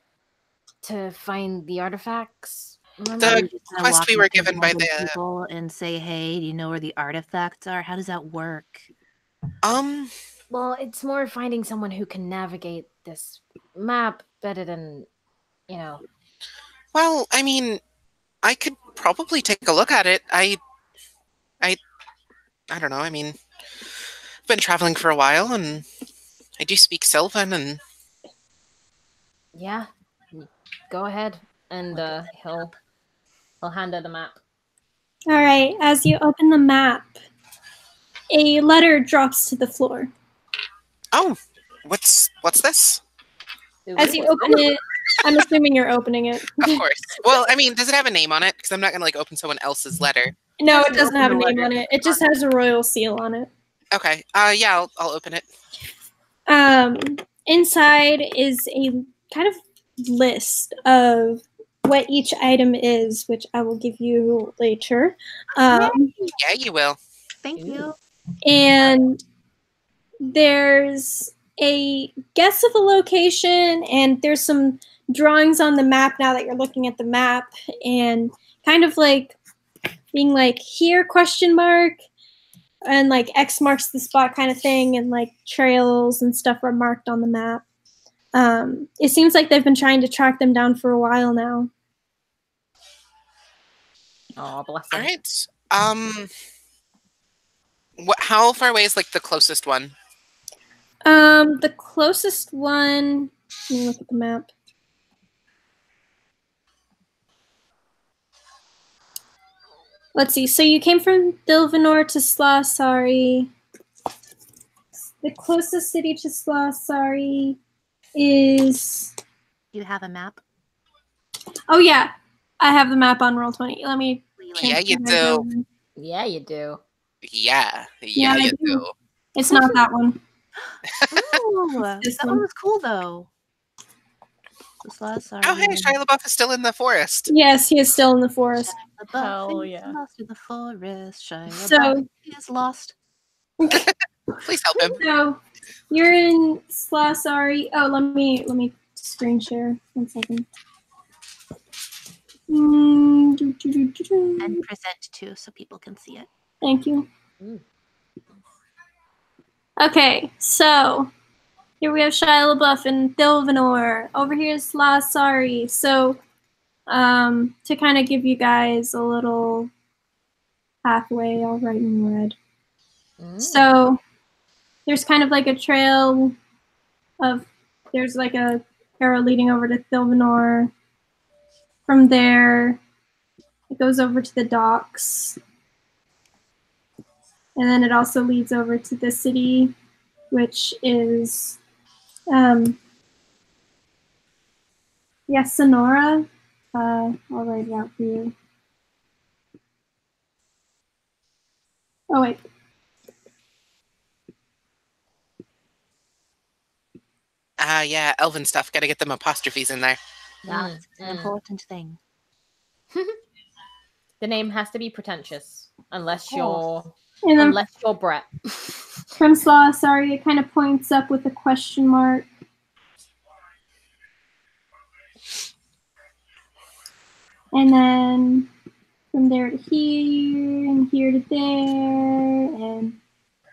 to find the artifacts. Remember? The Are we just gonna quest walk we were up to given by random the- people and say, "Hey, do you know where the artifacts are?" How does that work? Well, it's more finding someone who can navigate this map better than, you know. Well, I mean, I could probably take a look at it. I don't know. I mean, I've been traveling for a while, and I do speak Sylvan, and Yeah, go ahead, and he'll hand her the map. All right. As you open the map, a letter drops to the floor. oh, what's this? As you open it, I'm assuming you're opening it. Of course. Well, I mean, does it have a name on it? Because I'm not gonna like open someone else's letter. No, it doesn't have a name on it. It just has a royal seal on it. Okay. Yeah, I'll open it. Inside is a kind of list of what each item is, which I will give you later. Yeah, you will. Thank you. And there's a guess of a location, and there's some drawings on the map now that you're looking at the map, and kind of like being like here question mark, and like X marks the spot kind of thing, and like trails and stuff are marked on the map. It seems like they've been trying to track them down for a while now. Oh, bless All him. right. How far away is like the closest one? The closest one, let me look at the map. Let's see. So you came from Dilvanor to Slasari. The closest city to Slasari is... You have a map? Oh, yeah. I have the map on Roll20. Let me... Yeah, you do. Yeah, you do. Yeah, Yeah, I you do. do. It's not that one. Oh, This that one. one was cool though. This last Oh, hey, Shia LaBeouf is still in the forest. Yes, he is still in the forest. Hell yeah. Lost in the forest. Shia So- LaBeouf is lost. Please help him. So you're in Slasari. Oh, let me screen share. 1 second. And present too, so people can see it. Thank you. Mm. Okay, so here we have Shia LaBeouf and Dilvanor. Over here is Slasari. So to kind of give you guys a little pathway, I'll write in red. So there's kind of like a trail of, there's like a arrow leading over to Dilvanor. From there, it goes over to the docks. And then it also leads over to the city, which is, Sonora. I'll write it out for you. Oh, wait. Yeah, elven stuff. Gotta get them apostrophes in there. That's an important thing. The name has to be pretentious, unless course. And then you're Brett. from Slaw, sorry, it kind of points up with a question mark. And then from there to here, and here to there, and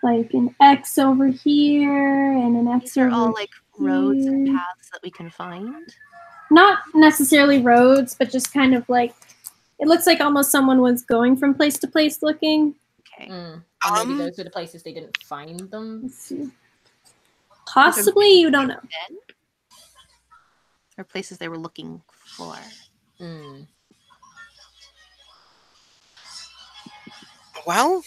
like an X over here, and an X These are over all like roads and here. paths that we can find. Not necessarily roads, but just kind of like, it looks like almost someone was going from place to place looking. Okay. And maybe those are the places they didn't find them. Let's see. Possibly, you don't know. Or places they were looking for. Well,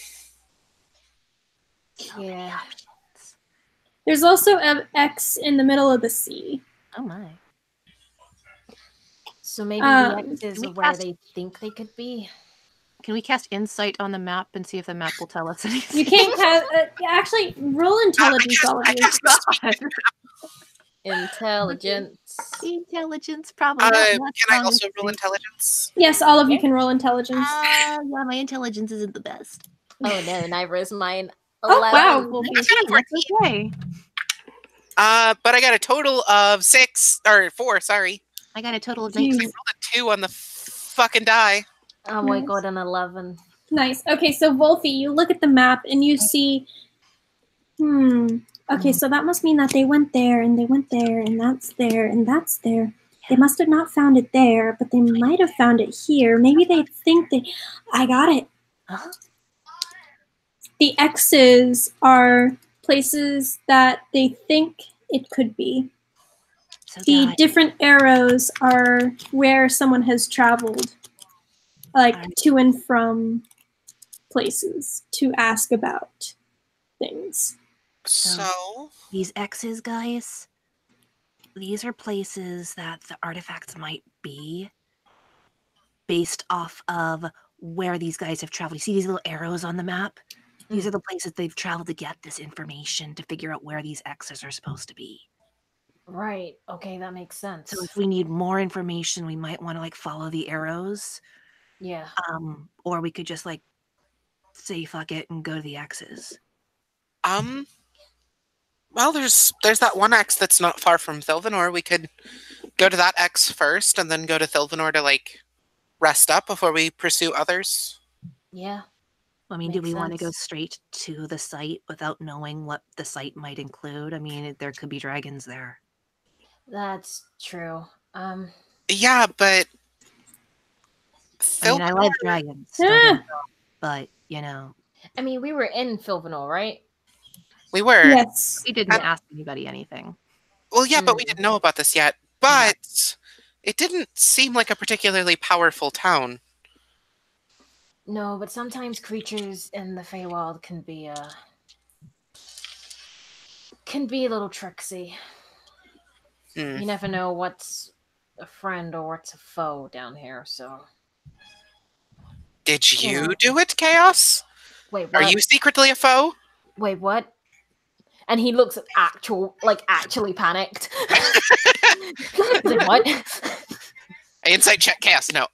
Yeah. There's also an X in the middle of the sea. Oh my. So maybe the X's are where cast- they think they could be. Can we cast insight on the map and see if the map will tell us anything? You can't have. Actually, roll intelligence, all of you. Intelligence. Intelligence, probably. can I also roll intelligence? Yes, all of you can roll intelligence. Yeah, my intelligence isn't the best. Oh no, Nyra's mine. Oh, wow. 11. That's okay. But I got a total of 4, sorry. I got a total of I 19. rolled a 2 on the fucking die. Oh my god, an 11. Nice. Okay, so Wolfie, you look at the map and you see, okay, so that must mean that they went there, and they went there, and that's there, and that's there. They must have not found it there, but they might have found it here. Maybe they think I got it. Huh? The X's are places that they think it could be. So The different arrows are where someone has traveled, like to and from places to ask about things. So these X's, guys, these are places that the artifacts might be based off of where these guys have traveled. You see these little arrows on the map? These are the places they've traveled to get this information to figure out where these X's are supposed to be. Right. Okay, that makes sense. So if we need more information, we might want to like follow the arrows. Yeah. Or we could just like say fuck it and go to the X's. Well, there's that one X that's not far from Thilvanor. We could go to that X first and then go to Thilvanor to like rest up before we pursue others. Yeah. I mean, do we want to go straight to the site without knowing what the site might include? I mean, there could be dragons there. That's true. Yeah, but I mean, I like dragons, but you know. I mean, we were in Thilvanor, right? We were. Yes. We didn't ask anybody anything. Well, yeah, but we didn't know about this yet. But it didn't seem like a particularly powerful town. No, but sometimes creatures in the Feywild can be a little tricksy. You never know what's a friend or what's a foe down here, so. Did you do it, Chaos? Wait, what? Are you secretly a foe? Wait, what? And he looks actually panicked. Like, what? Insight check, Chaos. No.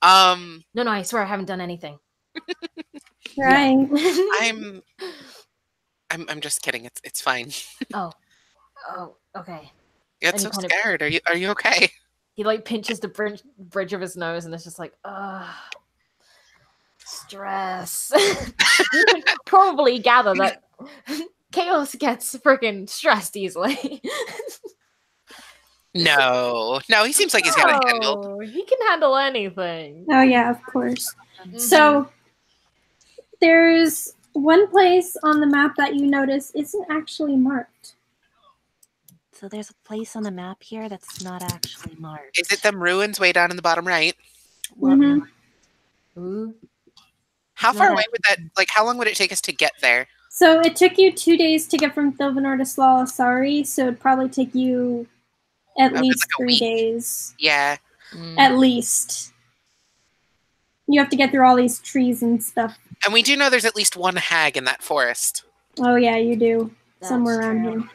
No, I swear I haven't done anything. Right. I'm just kidding. It's fine. Oh, okay. You got so scared. Are you okay? He like pinches the bridge of his nose, and it's just like, stress. You can probably gather that Chaos gets freaking stressed easily. No, he seems like he's got it handled. He can handle anything. Oh yeah, of course. So there's one place on the map that you notice isn't actually marked. So there's a place on the map here that's not actually marked. Is it them ruins way down in the bottom right? Mm-hmm. How far away would that, like, how long would it take us to get there? So it took you 2 days to get from Thilvanor to Slalasari, so it'd probably take you at least 3 days. Yeah. At least. You have to get through all these trees and stuff. And we do know there's at least one hag in that forest. Oh yeah, you do. That's Somewhere around true. here.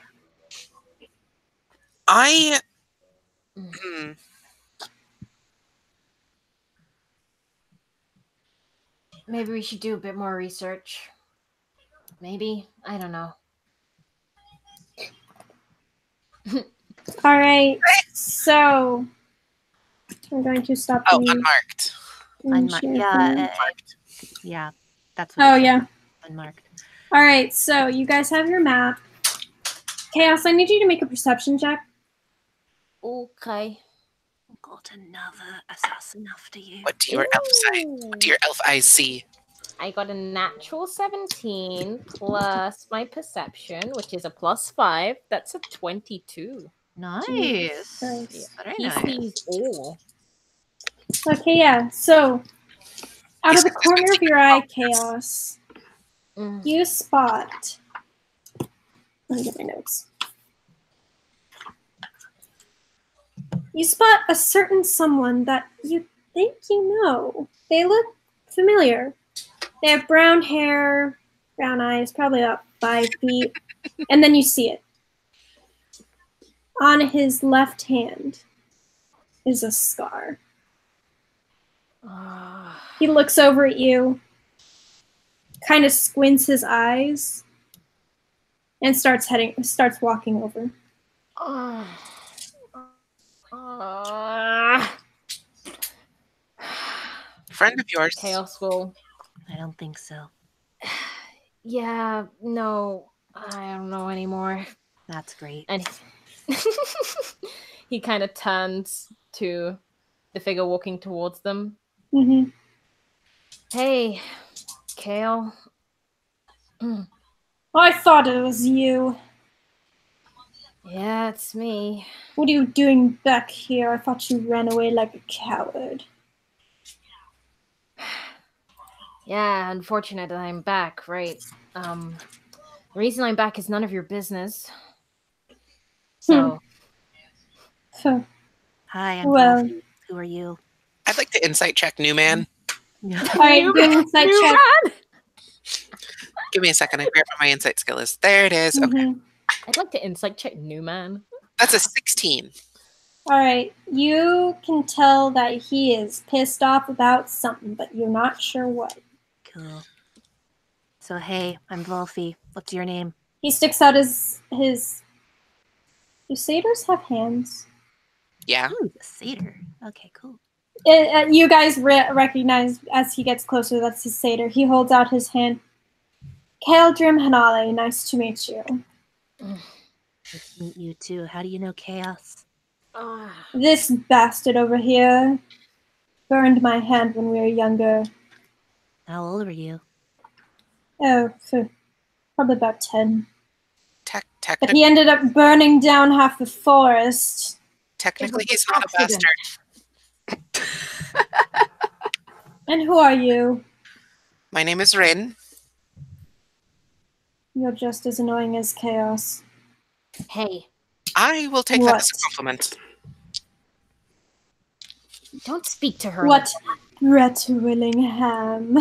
Maybe we should do a bit more research. Maybe. I don't know. All right. So I'm going to stop. Oh, unmarked. Yeah, that's what Oh it said. yeah. Unmarked. All right. So you guys have your map. Chaos, I need you to make a perception check. Okay. Got another assassin after you. What do your elf say? What do your elf eyes see? I got a natural 17 plus my perception, which is a +5. That's a 22. Nice. Christ. Very He nice. sees all. Okay, yeah. So out of the corner of your eye, Chaos, you spot. Let me get my notes. You spot a certain someone that you think you know. They look familiar. They have brown hair, brown eyes, probably about 5 feet. And then you see it. On his left hand is a scar. He looks over at you, kind of squints his eyes, and starts walking over. Friend of yours? Chaos will. I don't think so. Yeah, no, I don't know anymore. That's great. And he kind of turns to the figure walking towards them. Mm-hmm. Hey, Kale. I thought it was you. Yeah, it's me. What are you doing back here? I thought you ran away like a coward. Yeah, unfortunate that I'm back, right? The reason I'm back is none of your business. So. Huh. Hi, I'm Well. Buffy. Who are you? I'd like to insight check new man. Alright, do an insight check. Give me a second. I forget what my insight skill is. There it is. Okay. Mm-hmm. I'd like to insight check new man. That's a 16. Alright, you can tell that he is pissed off about something, but you're not sure what. Cool. So, hey, I'm Wolfie. What's your name? He sticks out his... Do satyrs have hands? Yeah. Ooh, a satyr. Okay, cool. You guys recognize as he gets closer that's his satyr. He holds out his hand. Kaldrim Hanale, nice to meet you. Nice to meet you too. How do you know Chaos? This bastard over here burned my hand when we were younger. How old are you? Oh, so probably about 10. But he Technically, ended up burning down half the forest. he's not a bastard. And who are you? My name is Rin. You're just as annoying as Chaos. Hey, I will take that as a compliment. don't speak to her. What? Brett Willingham.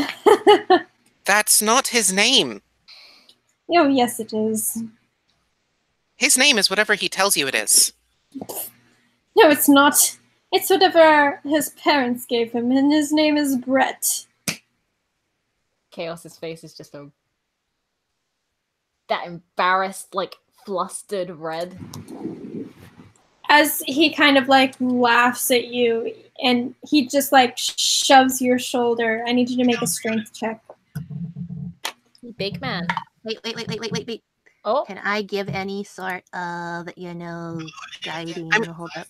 That's not his name. Oh, yes it is. His name is whatever he tells you it is. No, it's not. It's whatever his parents gave him, and his name is Brett. Chaos's face is just that embarrassed, like flustered red. As he kind of like laughs at you, and he just like shoves your shoulder. I need you to make a strength check. Big man. Wait. Oh, Can I give any sort of, guiding? Hold up.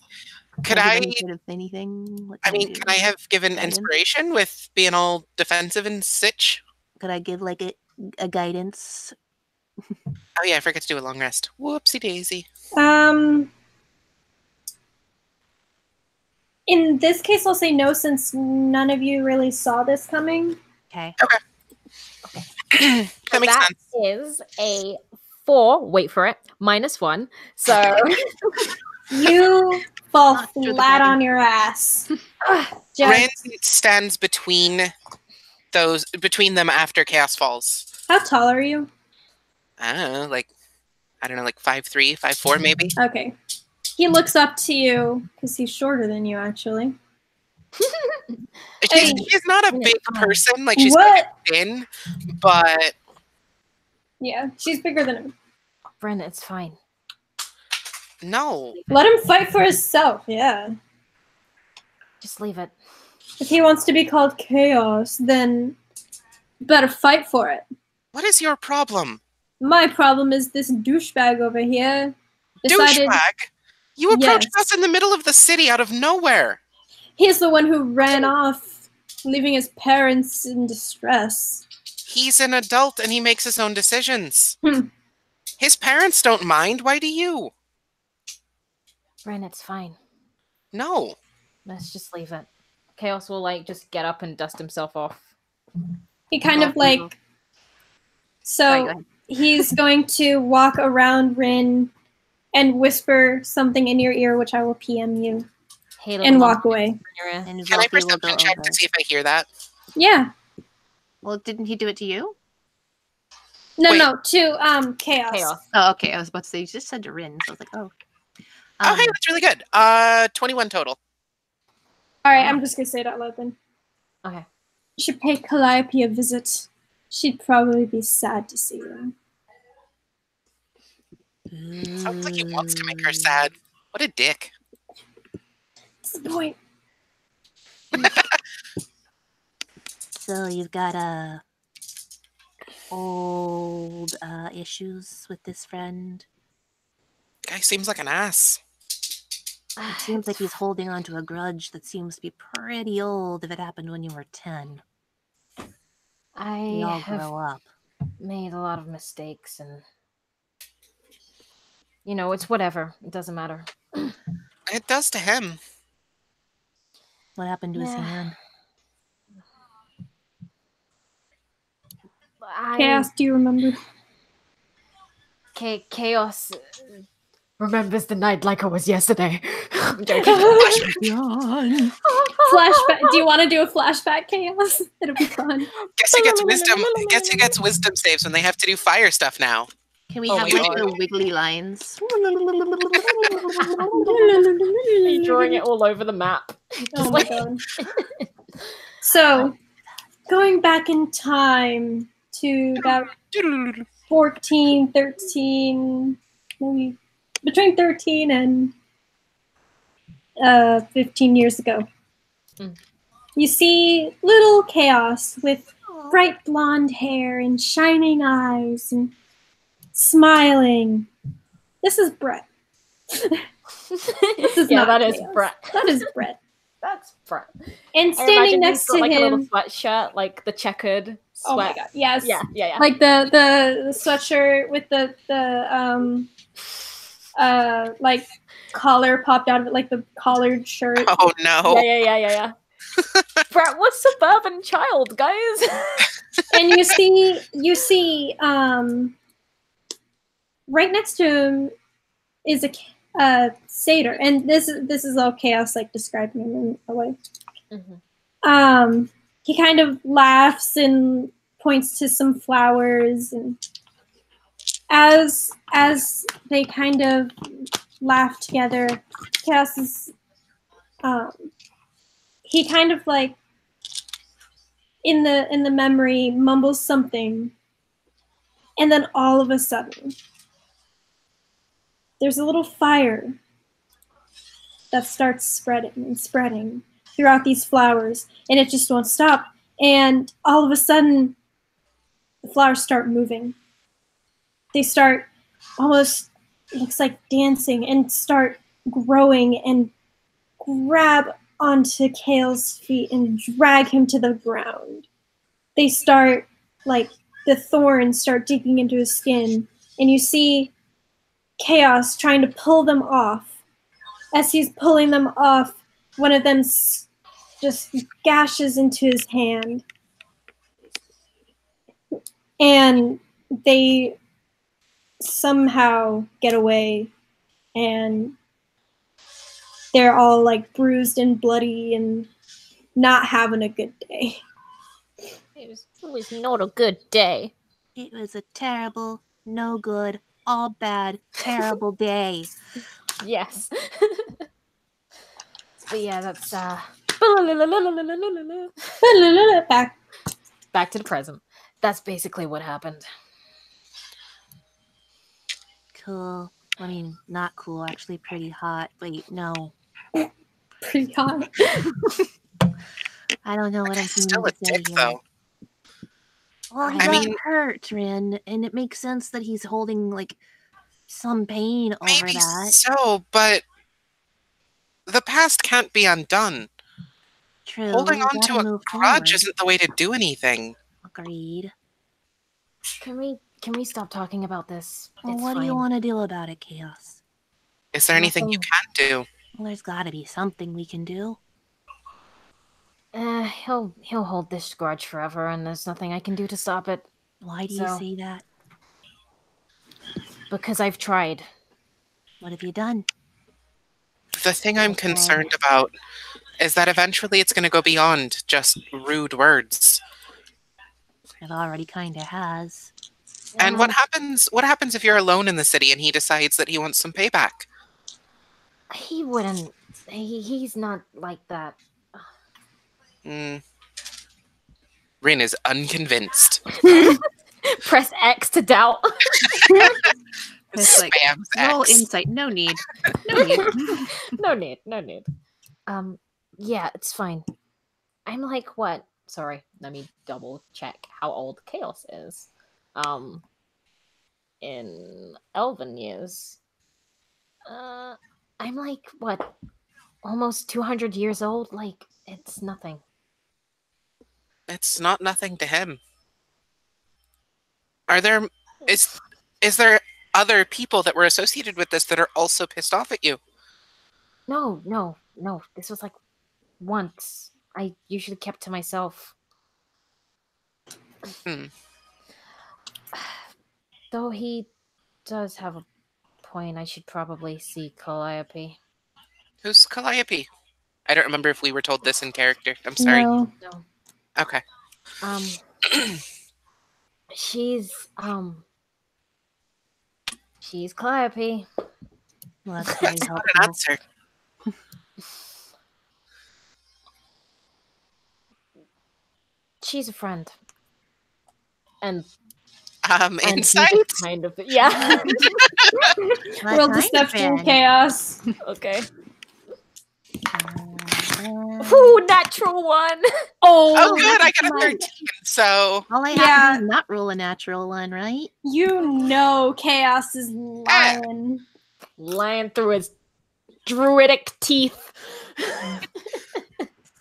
Could I? Any sort of anything? What I can mean, do? can I have given Guidance? inspiration with being all defensive and sitch? Could I give like a guidance? Oh yeah, I forget to do a long rest. Whoopsie daisy. In this case, I'll say no, since none of you really saw this coming. Okay. That makes sense. is a 4. Wait for it. -1. So You fall Not through the flat dragon. on your ass. Ren stands between them after Chaos falls. How tall are you? I don't know, like 5'3", 5'4", maybe. Okay. He looks up to you because he's shorter than you, actually. She's not a big person, like she's thin, but yeah, she's bigger than him. Bren, it's fine. No. Let him fight for himself, yeah. Just leave it. If he wants to be called Chaos, then better fight for it. What is your problem? My problem is this douchebag over here decided... Douchebag? You approached us in the middle of the city out of nowhere. He's the one who ran off, leaving his parents in distress. He's an adult and he makes his own decisions. His parents don't mind. Why do you? Bren, it's fine. No. Let's just leave it. Chaos will, like, just get up and dust himself off. He kind of, like... So, he's going to walk around Rin and whisper something in your ear, which I will PM you, and walk away. And Can I perception check to see if I hear that? Yeah. Well, didn't he do it to you? No, to Chaos. Oh, okay. I was about to say, you just said to Rin, so I was like, oh. Oh, hey, that's really good. 21 total. All right, I'm just going to say it out loud then. Okay. You should pay Calliope a visit. She'd probably be sad to see you. Sounds like he wants to make her sad. What a dick. That's the point. So you've got old issues with this friend? Guy seems like an ass. It seems like he's holding on to a grudge that seems to be pretty old if it happened when you were 10. We all grow up. Made a lot of mistakes, and you know, it's whatever. It doesn't matter. It does to him. What happened to his hand? Chaos, do you remember? Chaos remembers the night like it was yesterday. I'm joking. Flashback. Do you want to do a flashback, Chaos? It'll be fun. Guess who gets wisdom? Guess who gets wisdom saves when they have to do fire stuff now? Can we have like the wiggly lines? Are you drawing it all over the map? Oh my god. So, going back in time to about 14, 13, maybe between 13 and 15 years ago. You see little Chaos with bright blonde hair and shining eyes and smiling. This is Brett. This is not that is Chaos. Brett. That is Brett. That's Brett. And standing next to like him, a little sweatshirt, like the checkered sweat. Oh my god! Yes. Yeah. Like the sweatshirt with the like collar popped out of it, like the collared shirt. Oh no! Yeah. Brett was suburban child, guys. And you see, right next to him is a satyr, and this is all Chaos, like describing him in a way. He kind of laughs and points to some flowers, and as they kind of laugh together, Chaos is he kind of like in the memory mumbles something, and then all of a sudden there's a little fire that starts spreading and spreading throughout these flowers, and it just won't stop. And all of a sudden, the flowers start moving. They start almost, it looks like dancing, and start growing and grab onto Kale's feet and drag him to the ground. They start, like, the thorns start digging into his skin, and you see Chaos trying to pull them off. As he's pulling them off, one of them just gashes into his hand. And they somehow get away, and they're all like bruised and bloody and not having a good day. It was not a good day. It was a terrible, no good, all bad, terrible day. Yes. But yeah, that's back to the present. That's basically what happened. Cool. I mean, not cool, actually pretty hot. Wait, no. Pretty hot. I don't know what I'm Still meaning a to say dick, here. though. Well, he I got mean- hurt, Rin, and it makes sense that he's holding, like, some pain over Maybe that. so, but the past can't be undone. True. Holding we on gotta to a move grudge forward. isn't the way to do anything. Agreed. Can we stop talking about this? Well, It's what do you fine. want to do about it, Chaos? Is there anything you can do? Well, there's gotta be something we can do. He'll hold this grudge forever, and there's nothing I can do to stop it. Why do you say that? Because I've tried. What have you done? The thing I'm concerned about is that eventually it's going to go beyond just rude words. It already kind of has. And what happens if you're alone in the city and he decides that he wants some payback? He wouldn't. He's not like that. Rin is unconvinced. Press X to doubt. It's like, Spam roll X. insight. No need. No need. No need. Yeah, it's fine. I'm like, what? Sorry, let me double check how old Chaos is. In Elven years. I'm like, what? Almost 200 years old? Like, it's nothing. It's not nothing to him. Is there other people that were associated with this that are also pissed off at you? No. This was like once. I usually kept to myself. Though he does have a point, I should probably see Calliope. Who's Calliope? I don't remember if we were told this in character. I'm sorry. No. Okay. She's Calliope. Well, that's very That's not helpful. an answer. She's a friend. And Insight? he's a kind of yeah. What Roll kind of deception, friend? chaos. Okay. Ooh, natural one. Oh, good. I got a 13. So all I have to do is not roll a natural one, right? You know Chaos is lying. Lying through his druidic teeth.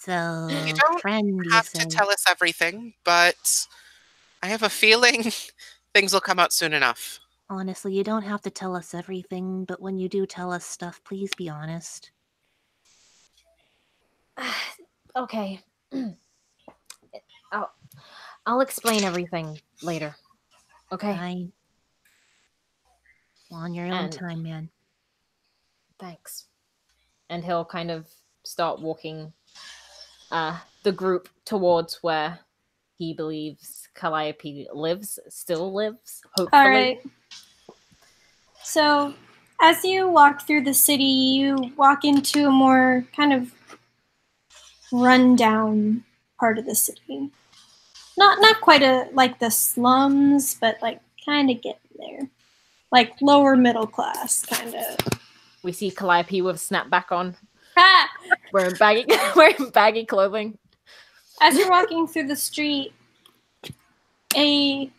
So, you don't friend, you have say. to tell us everything, but I have a feeling things will come out soon enough. Honestly, you don't have to tell us everything, but when you do tell us stuff, please be honest. Okay. I'll explain everything later. Okay. Fine. On your own time, man. Thanks. And he'll kind of start walking the group towards where he believes Calliope still lives, hopefully. All right. So, as you walk through the city, you walk into a more kind of rundown part of the city. Not quite like the slums, but like kind of getting there. Like lower middle class, kind of. We see Calliope with snapback on, Ha! wearing baggy clothing. As you're walking through the street, a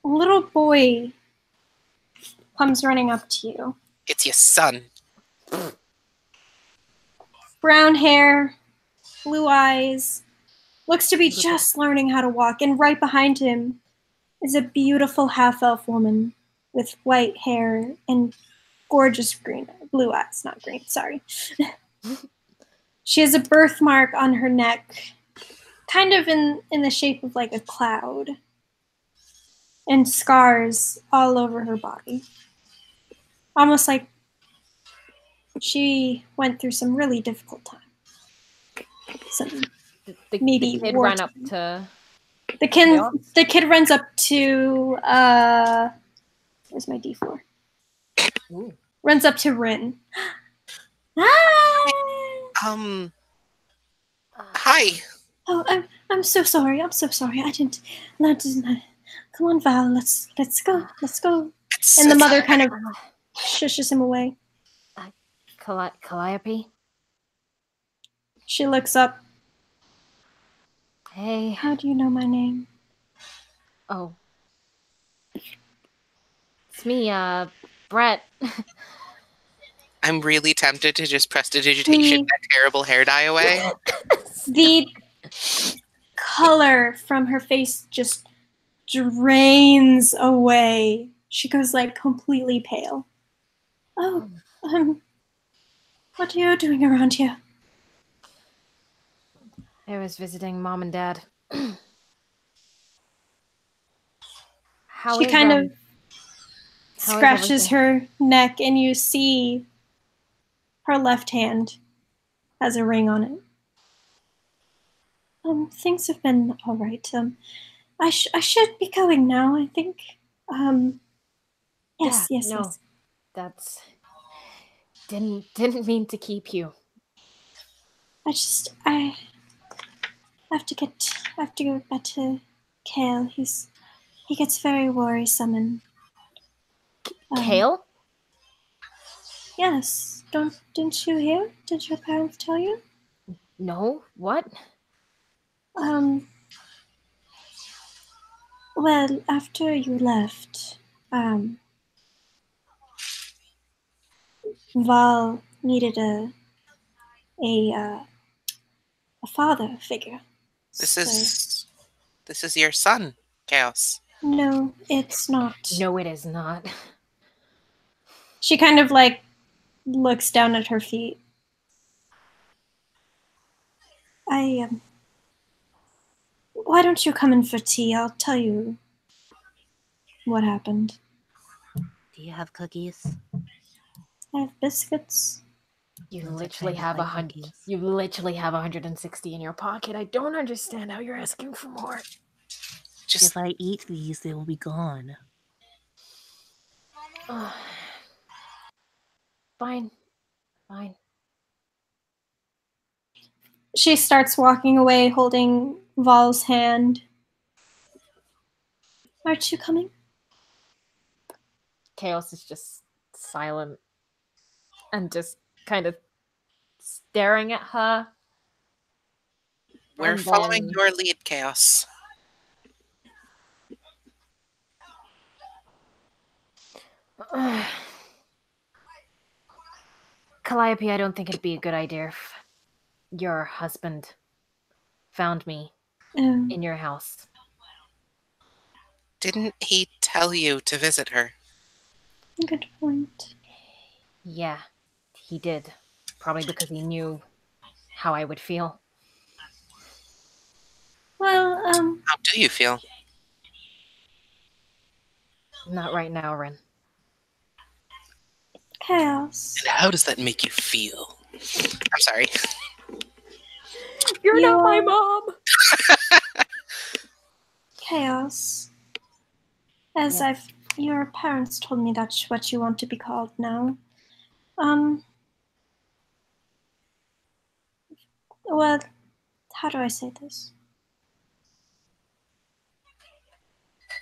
little boy comes running up to you. It's your son. Brown hair, blue eyes, looks to be just learning how to walk, and right behind him is a beautiful half-elf woman with white hair and gorgeous blue eyes, not green, sorry. She has a birthmark on her neck, kind of in the shape of like a cloud, and scars all over her body. Almost like She went through some really difficult time. The Maybe kid war ran up time. to The kid runs up to where's my D4? Ooh. Runs up to Rin. Hi. Hi. Oh, I'm so sorry. I'm so sorry. I didn't. Come on, Val. Let's go. Let's go. And the mother kind of shushes him away. Calliope? She looks up. Hey. How do you know my name? Oh. It's me, Brett. I'm really tempted to just prestidigitation that terrible hair dye away. The color from her face just drains away. She goes like completely pale. Oh, what are you doing around here? I was visiting Mom and Dad. She kind of scratches her neck, and you see her left hand has a ring on it. Things have been all right. I should be going now, I think. Yes. That's didn't mean to keep you. I have to go back to Kale. He gets very worrisome and Kale? Yes. Didn't you hear? Did your parents tell you? No. What? Well, after you left, Val needed a father figure. This is your son, Chaos. No, it's not. No, it is not. She kind of like looks down at her feet. Why don't you come in for tea? I'll tell you what happened. Do you have cookies? I have biscuits. You literally have 160 in your pocket. I don't understand how you're asking for more. If I eat these, they will be gone. Fine. She starts walking away, holding Val's hand. Aren't you coming? Chaos is just silent and just kind of staring at her. We're following your lead, Chaos. Calliope, I don't think it'd be a good idea if your husband found me in your house. Didn't he tell you to visit her? Good point. Yeah, he did. Probably because he knew how I would feel. Well, How do you feel? Not right now, Ren. Chaos. And how does that make you feel? I'm sorry. You're not my mom! Chaos. As your parents told me that's what you want to be called now. Well, how do I say this?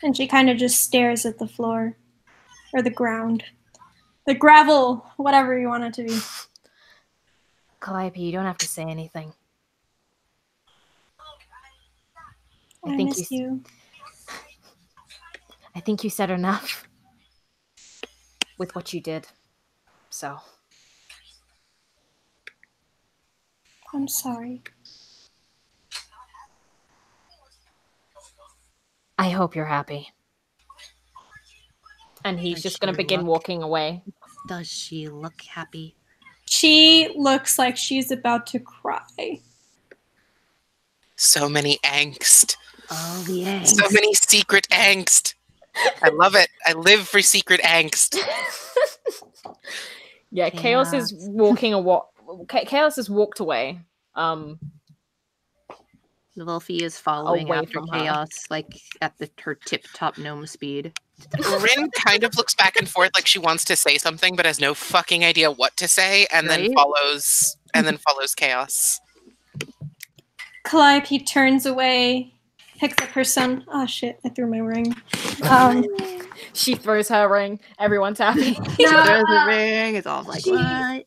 And she kind of just stares at the floor. Or the ground. The gravel, whatever you want it to be. Calliope, you don't have to say anything. I miss you. I think you said enough with what you did. So. I'm sorry. I hope you're happy. And he's just going to begin walking away. Does she look happy? She looks like she's about to cry. So many angst. Oh, the angst. So many secret angst. I love it. I live for secret angst. Yeah, Chaos is walking Chaos has walked away. Wolfie is following Away after from her. Chaos, like at her tip-top gnome speed. Rin kind of looks back and forth like she wants to say something, but has no fucking idea what to say, and then follows Chaos. Calliope turns away, picks up her son. Oh shit! I threw my ring. She throws her ring. Everyone's happy. She throws the ring. It's all like, what?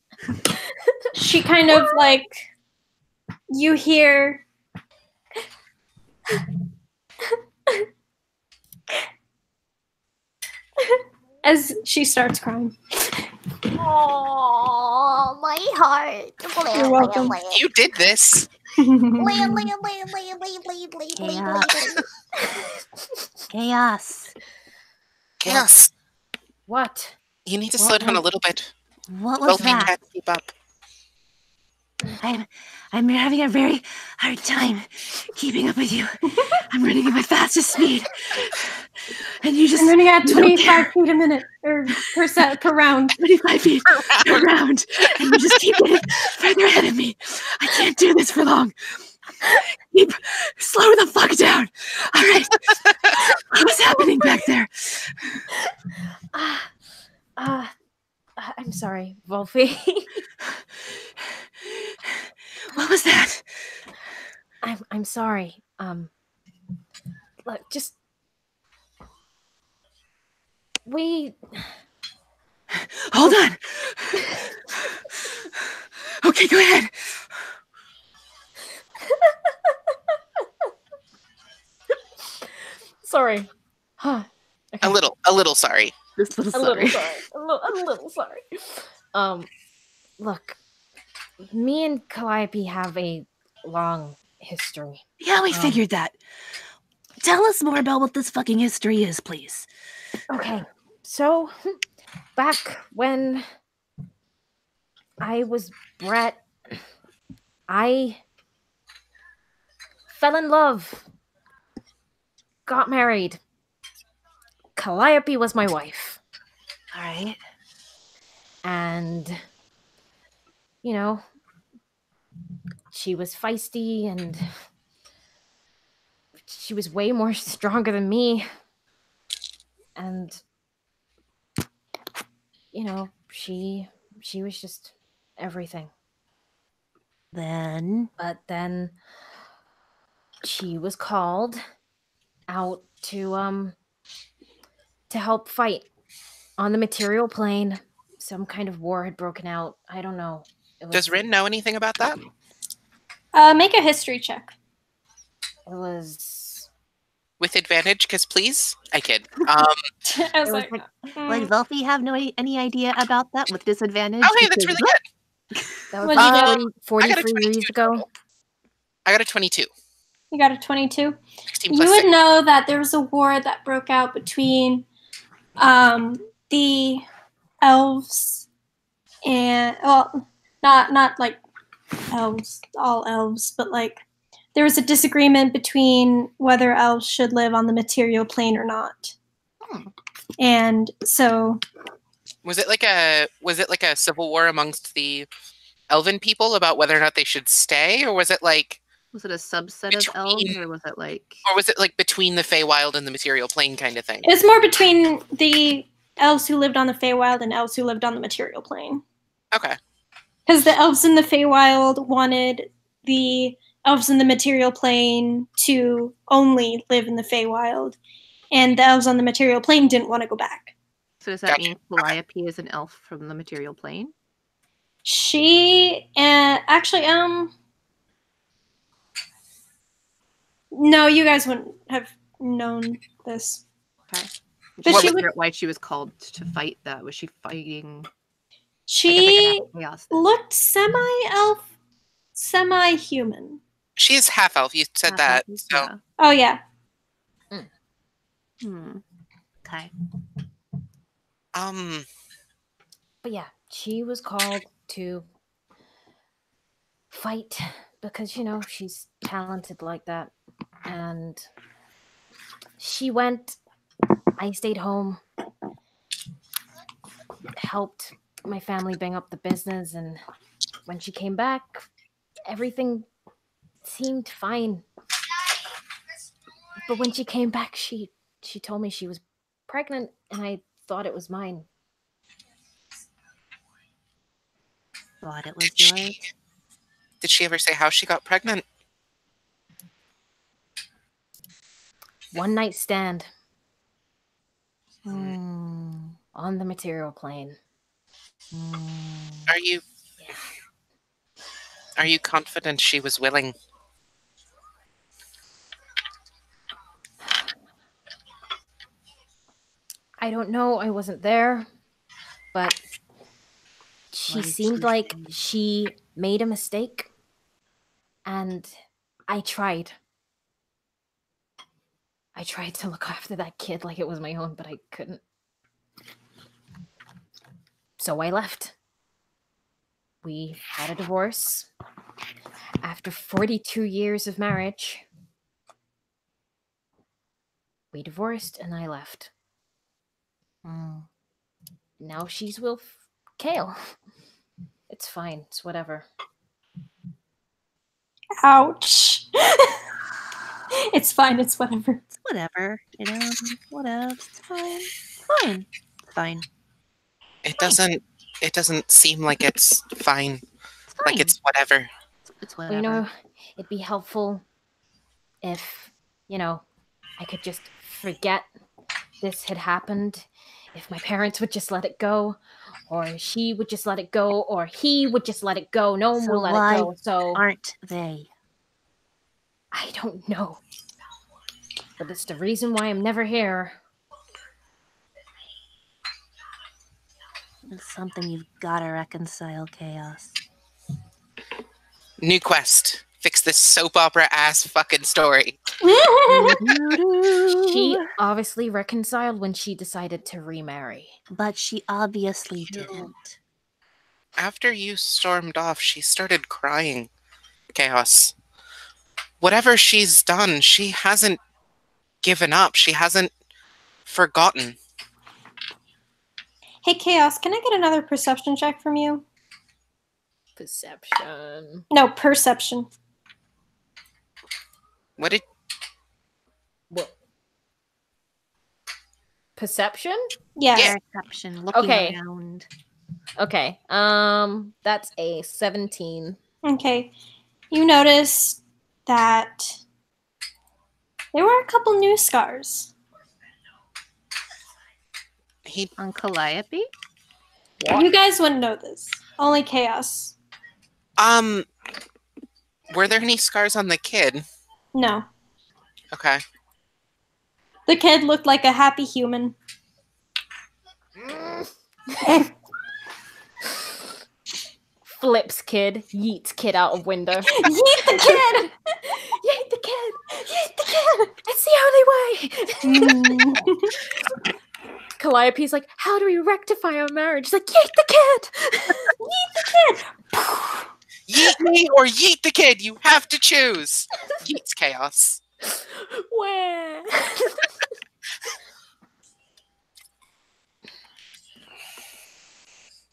She kind of like, you hear. As she starts crying. Oh, my heart. You're welcome. You did this. Chaos. Chaos. What? You need to slow down a little bit. What was that? Can't keep up. I'm having a very hard time keeping up with you. I'm running at my fastest speed. And you just... I'm running at 25 feet a minute, or per round. 25 feet per round. And you just keep getting further ahead of me. I can't do this for long. Slow the fuck down. All right. What's happening back there? I'm sorry, Wolfie. What was that? I'm sorry. Look, just Hold on. Okay, go ahead. sorry. Huh. Okay. A little sorry. Just a little A sorry. little sorry. A little sorry. Look, me and Calliope have a long history. Yeah, we figured that. Tell us more about what this fucking history is, please. Okay, so back when I was Brett, I fell in love, got married. Calliope was my wife. All right. And, you know, she was feisty and she was way more stronger than me. And, you know, she was just everything. But then she was called out to help fight on the material plane. Some kind of war had broken out. I don't know. Does Rin know anything about that? Make a history check. It was With advantage, because please? I kid. I was It was like, Like, Velfie have any idea about that with disadvantage? Oh, hey, that's really good. that was What did you 43 22 years ago. total. I got a 22. you got a 22. 16 You plus would 6. know that there was a war that broke out between the elves and, well, not like elves, all elves, but like there was a disagreement between whether elves should live on the material plane or not. And so Was it like a civil war amongst the elven people about whether or not they should stay, or was it like Was it a subset of elves, or was it like... between the Feywild and the material plane kind of thing? it's more between the elves who lived on the Feywild and elves who lived on the material plane. Okay. Because the elves in the Feywild wanted the elves in the material plane to only live in the Feywild, and the elves on the material plane didn't want to go back. So does that Gotcha. mean Calliope is an elf from the material plane? She actually no, you guys wouldn't have known this. Okay. But What she was would- why she was called to fight that? Was she fighting? She Chaos. looked semi-elf, semi-human. She is half elf. You said that. So Yeah. Oh yeah. Okay. But yeah, she was called to fight because, you know, she's talented like that. And she went, I stayed home, helped my family bang up the business, and when she came back, everything seemed fine. But when she came back, she told me she was pregnant, and I thought it was mine. Thought it was yours. Did she ever say how she got pregnant? One night stand. On the material plane. Are you confident she was willing? I don't know. I wasn't there, but she seemed like she made a mistake, and I tried. I tried to look after that kid like it was my own, but I couldn't. So I left. We had a divorce. After 42 years of marriage, we divorced and I left. Now she's with Kale. It's fine. It's whatever. Ouch. It's fine. It's whatever. It's whatever. Whatever. It's fine. Fine. Fine. It doesn't seem like it's fine. Like it's whatever. It's whatever. Well, it'd be helpful if, I could just forget this had happened. If my parents would just let it go, or she would just let it go, or he would just let it go. No one will let it go. So aren't they? I don't know. But it's the reason why I'm never here. It's something you've got to reconcile, Chaos. New quest. Fix this soap opera ass fucking story. She obviously reconciled when she decided to remarry. But she obviously didn't. After you stormed off, she started crying. Chaos. Whatever she's done, she hasn't given up. She hasn't forgotten. Hey, Chaos, can I get another perception check from you? Perception. No, perception. What? Perception? Yes. Perception. Looking around. Okay. That's a 17. Okay. You notice that there were a couple new scars. On Calliope? You guys wouldn't know this. Only Chaos. Were there any scars on the kid? No. Okay. The kid looked like a happy human. Flips kid, yeets kid out of window. Yeet the kid! Yeet the kid! Yeet the kid! It's the only way! Calliope's like, how do we rectify our marriage? She's like, yeet the kid! Yeet the kid! Yeet me or yeet the kid. You have to choose. Yeet's Chaos. Where?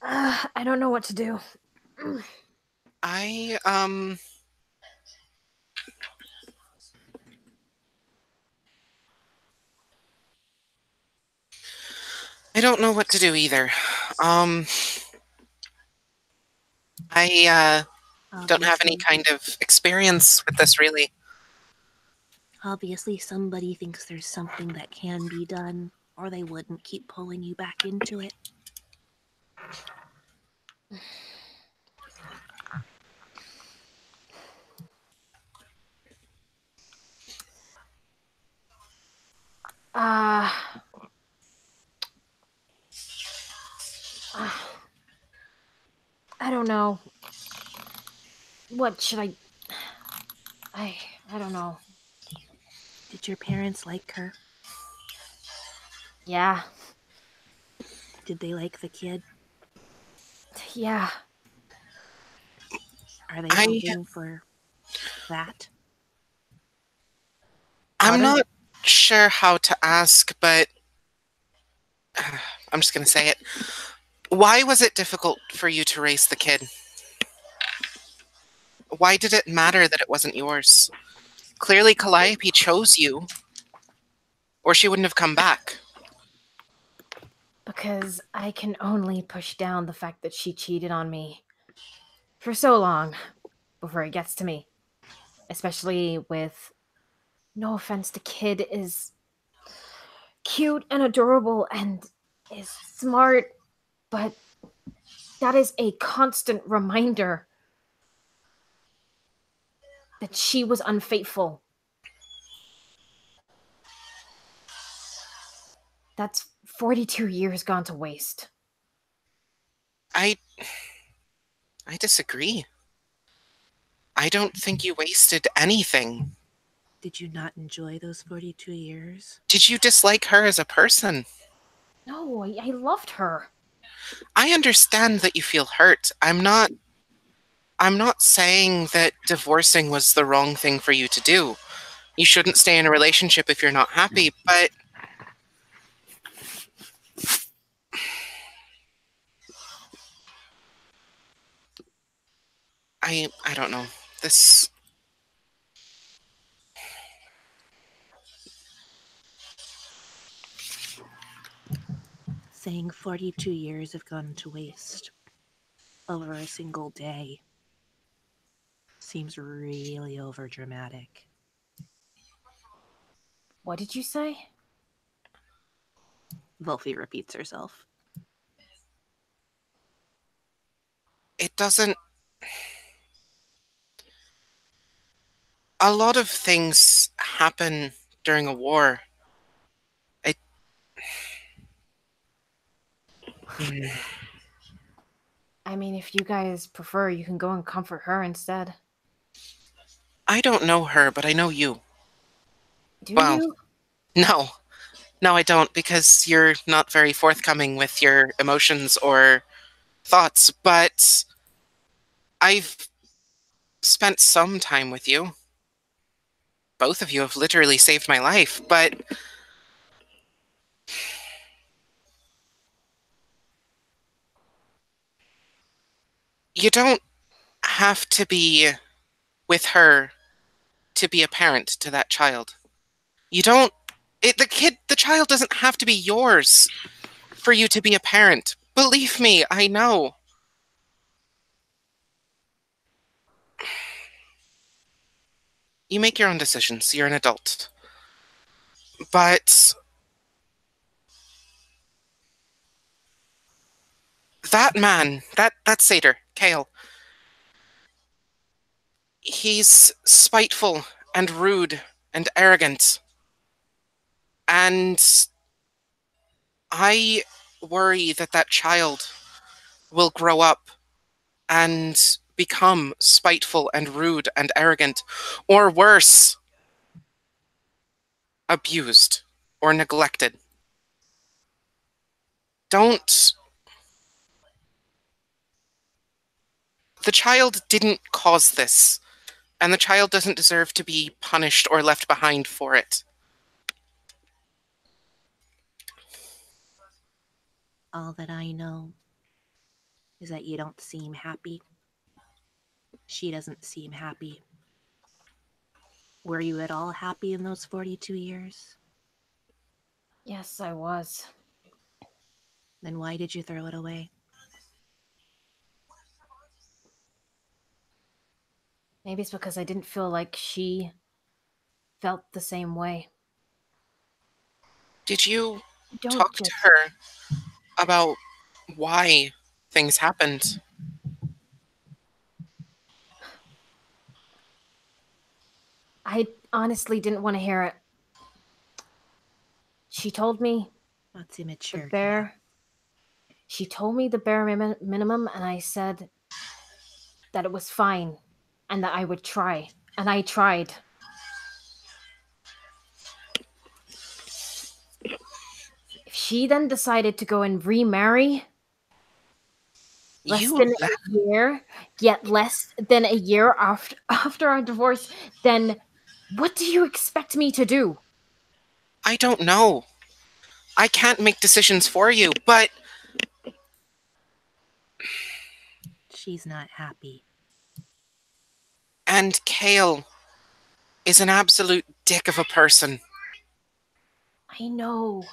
I don't know what to do. I don't know what to do either. I don't have any kind of experience with this, really. Obviously, somebody thinks there's something that can be done, or they wouldn't keep pulling you back into it. I don't know. What should I don't know. Did your parents like her? Yeah. Did they like the kid? Yeah. Are they hoping for that? I'm not sure how to ask, but I'm just going to say it. Why was it difficult for you to raise the kid? Why did it matter that it wasn't yours? Clearly Calliope chose you, or she wouldn't have come back. Because I can only push down the fact that she cheated on me for so long before it gets to me. Especially with, no offense, the kid is cute and adorable and is smart, but that is a constant reminder that she was unfaithful. That's 42 years gone to waste. I disagree. I don't think you wasted anything. Did you not enjoy those 42 years? Did you dislike her as a person? No, I loved her. I understand that you feel hurt. I'm not saying that divorcing was the wrong thing for you to do. You shouldn't stay in a relationship if you're not happy, but I don't know. This Saying 42 years have gone to waste over a single day seems really overdramatic. What did you say? Volfi repeats herself. it doesn't. A lot of things happen during a war. I mean, if you guys prefer, you can go and comfort her instead. I don't know her, but I know you. Do Well, you? No. No, I don't, because you're not very forthcoming with your emotions or thoughts, but I've spent some time with you. Both of you have literally saved my life, but you don't have to be with her to be a parent to that child. You don't. The child doesn't have to be yours for you to be a parent. Believe me, I know. You make your own decisions. You're an adult. But that man, that satyr, Kale, he's spiteful and rude and arrogant. And I worry that that child will grow up and become spiteful and rude and arrogant, or worse, abused or neglected. Don't. The child didn't cause this, and the child doesn't deserve to be punished or left behind for it. All that I know is that you don't seem happy. She doesn't seem happy. Were you at all happy in those 42 years? Yes, I was. Then why did you throw it away? Maybe it's because I didn't feel like she felt the same way. Did you Don't talk just... to her about why things happened? I honestly didn't want to hear it. She told me That's immature. the bare... She told me the bare minimum, and I said that it was fine, and that I would try. And I tried. If she then decided to go and remarry less than a year, yet less than a year after our divorce, then what do you expect me to do? I don't know. I can't make decisions for you, but she's not happy. And Kale is an absolute dick of a person. I know.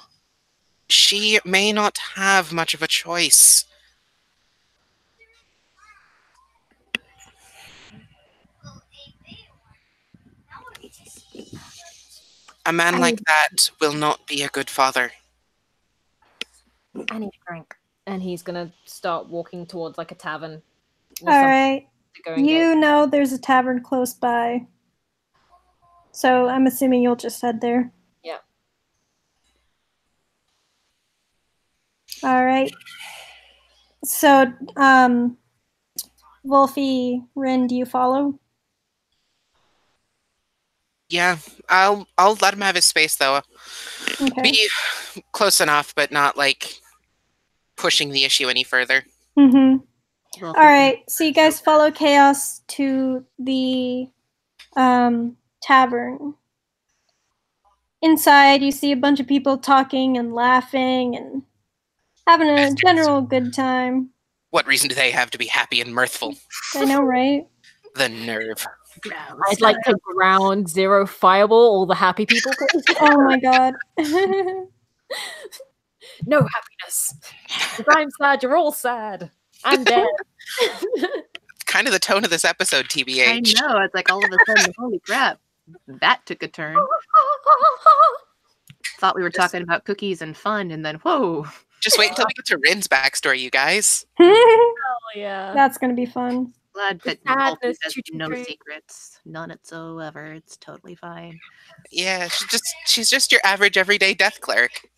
She may not have much of a choice. A man like that will not be a good father. I need a drink. And he's gonna start walking towards like a tavern. All right. To go and You know there's a tavern close by. So I'm assuming you'll just head there. Yeah. All right. So, Wolfie, Rin, do you follow? Yeah, I'll let him have his space though. Okay. Be close enough, but not like pushing the issue any further. Mm-hmm. All right. So you guys follow Chaos to the tavern. Inside, you see a bunch of people talking and laughing and having a general good time. What reason do they have to be happy and mirthful? I know, right? The nerve. I'd like to ground zero fireball all the happy people. Oh my god. No happiness. If I'm sad, you're all sad. I'm dead. Kind of the tone of this episode, TBH. I know. It's like all of a sudden, holy crap, that took a turn. Thought we were talking about cookies and fun, and then whoa. Just wait until we get to Rin's backstory, you guys. Oh yeah. That's gonna be fun. Glad that Wolfie has no secrets. None whatsoever. It's totally fine. Yeah, she's just your average everyday death cleric.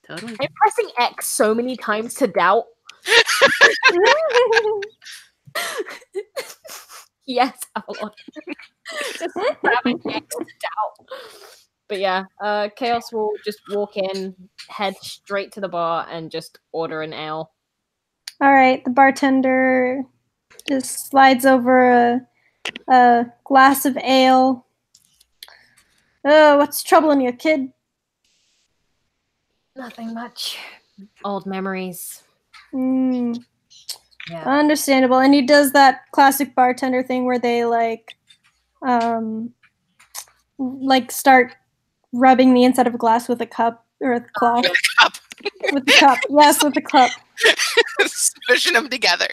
Totally. I'm pressing X so many times to doubt. Yes, Avalon. Just grabbing X to doubt. But yeah, Chaos will just walk in, head straight to the bar, and just order an ale. All right, the bartender just slides over a glass of ale. Oh, what's troubling you, kid? Nothing much. Old memories. Yeah. Yeah. Understandable. And he does that classic bartender thing where they like start rubbing the inside of a glass with a cup or a cloth. With a cup. With the cup. Yes, with the cup. Smushing them together.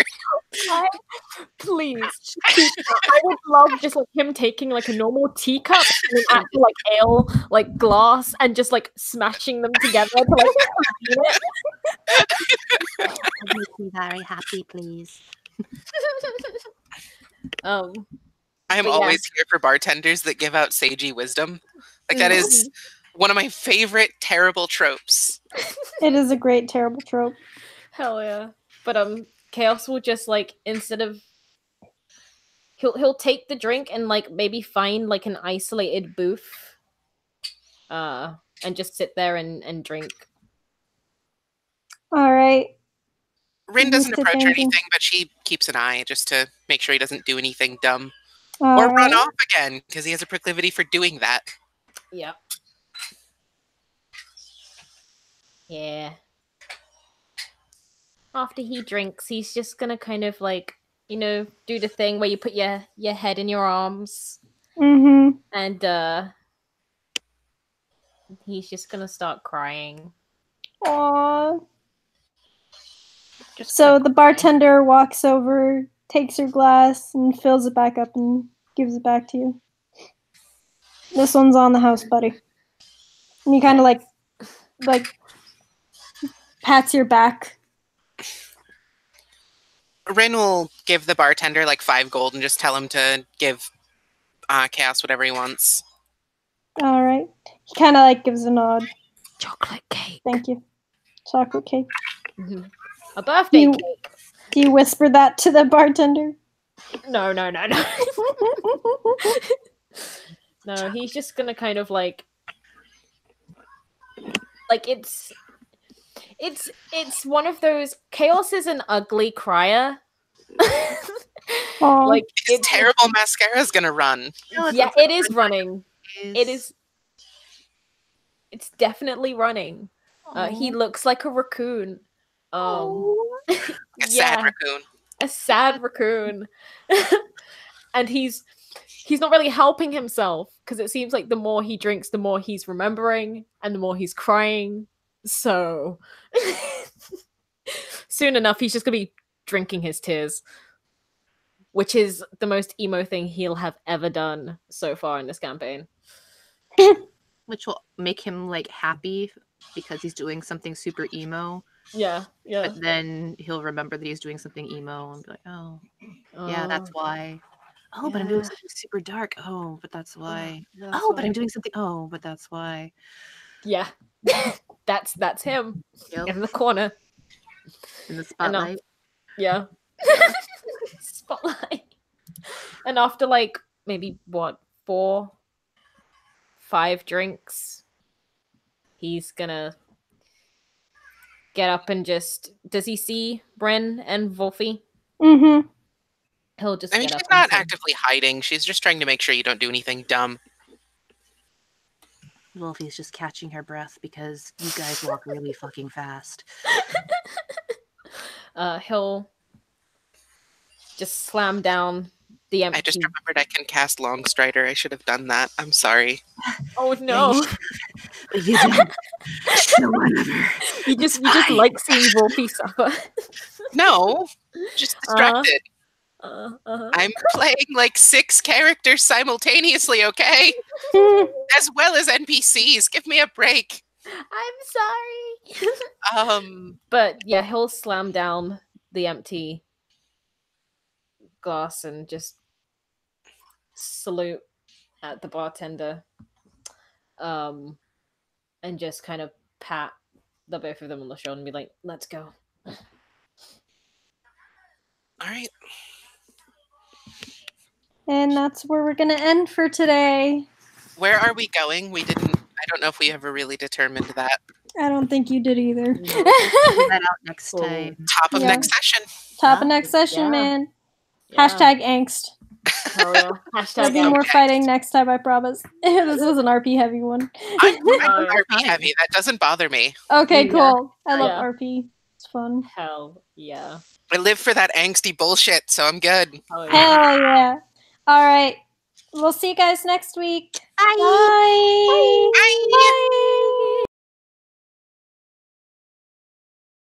Please. I would love just like him taking like a normal teacup and an actual like ale like glass and just like smashing them together to like clean it. Make me very happy, please. I am always here for bartenders that give out sagey wisdom. Like that is one of my favorite terrible tropes. It is a great terrible trope. Hell yeah. But Chaos will just like instead of he'll take the drink and like maybe find like an isolated booth and just sit there and drink. All right. Rin doesn't approach or anything, but she keeps an eye just to make sure he doesn't do anything dumb. All or right. run off again, because he has a proclivity for doing that. Yeah. Yeah. After he drinks, he's just gonna kind of like, you know, do the thing where you put your head in your arms. Mm-hmm. And he's just gonna start crying. Aww. So the bartender walks over, takes her glass, and fills it back up and gives it back to you. This one's on the house, buddy. And he kind of like pats your back. Rin will give the bartender like 5 gold and just tell him to give Chaos whatever he wants. All right. He kind of like gives a nod. Chocolate cake. Thank you. Chocolate cake. Mm-hmm. A birthday cake. Do you whisper that to the bartender? No. No, he's just gonna kind of like it's one of those. Chaos is an ugly crier. Like his terrible mascara is gonna run. Yeah, it is running. It's definitely running. He looks like a raccoon. A sad raccoon. A sad raccoon. And he's not really helping himself because it seems like the more he drinks, the more he's remembering and the more he's crying. So soon enough, he's just gonna be drinking his tears, which is the most emo thing he'll have ever done so far in this campaign. Which will make him like happy because he's doing something super emo. Yeah. But then he'll remember that he's doing something emo and be like, oh, yeah, that's why. Oh, but I'm doing something super dark. Oh, but that's why. But I'm doing something. Oh, but that's why. Yeah. that's him in the corner. In the spotlight. Yeah. Spotlight. And after like maybe 4-5 drinks, he's gonna get up and just, does he see Bren and Wolfie? Mm-hmm. He'll just I mean, get she's up not and say, actively hiding. She's just trying to make sure you don't do anything dumb. Wolfie's just catching her breath because you guys walk really fucking fast. He'll just slam down the empty... I just remembered I can cast Longstrider. I should have done that. I'm sorry. Oh no. But you don't. So whatever. You just like seeing Wolfie suffer. No, just distracted. Uh-huh. I'm playing like 6 characters simultaneously, okay? As well as NPCs. Give me a break. I'm sorry. But yeah, he'll slam down the empty glass and just salute at the bartender. And just kind of pat the both of them on the shoulder and be like, let's go. All right. And that's where we're going to end for today. Where are we going? I don't know if we ever really determined that. I don't think you did either. We'll figure that out next time. Top of next session. Top of next session, man. Yeah. Hashtag angst. Hell yeah. There'll be more fighting next time, I promise. This was an RP heavy one. I'm RP heavy. That doesn't bother me. Okay, cool. I love RP. It's fun. Hell yeah. I live for that angsty bullshit, so I'm good. Hell yeah. All right. We'll see you guys next week. Bye. Bye.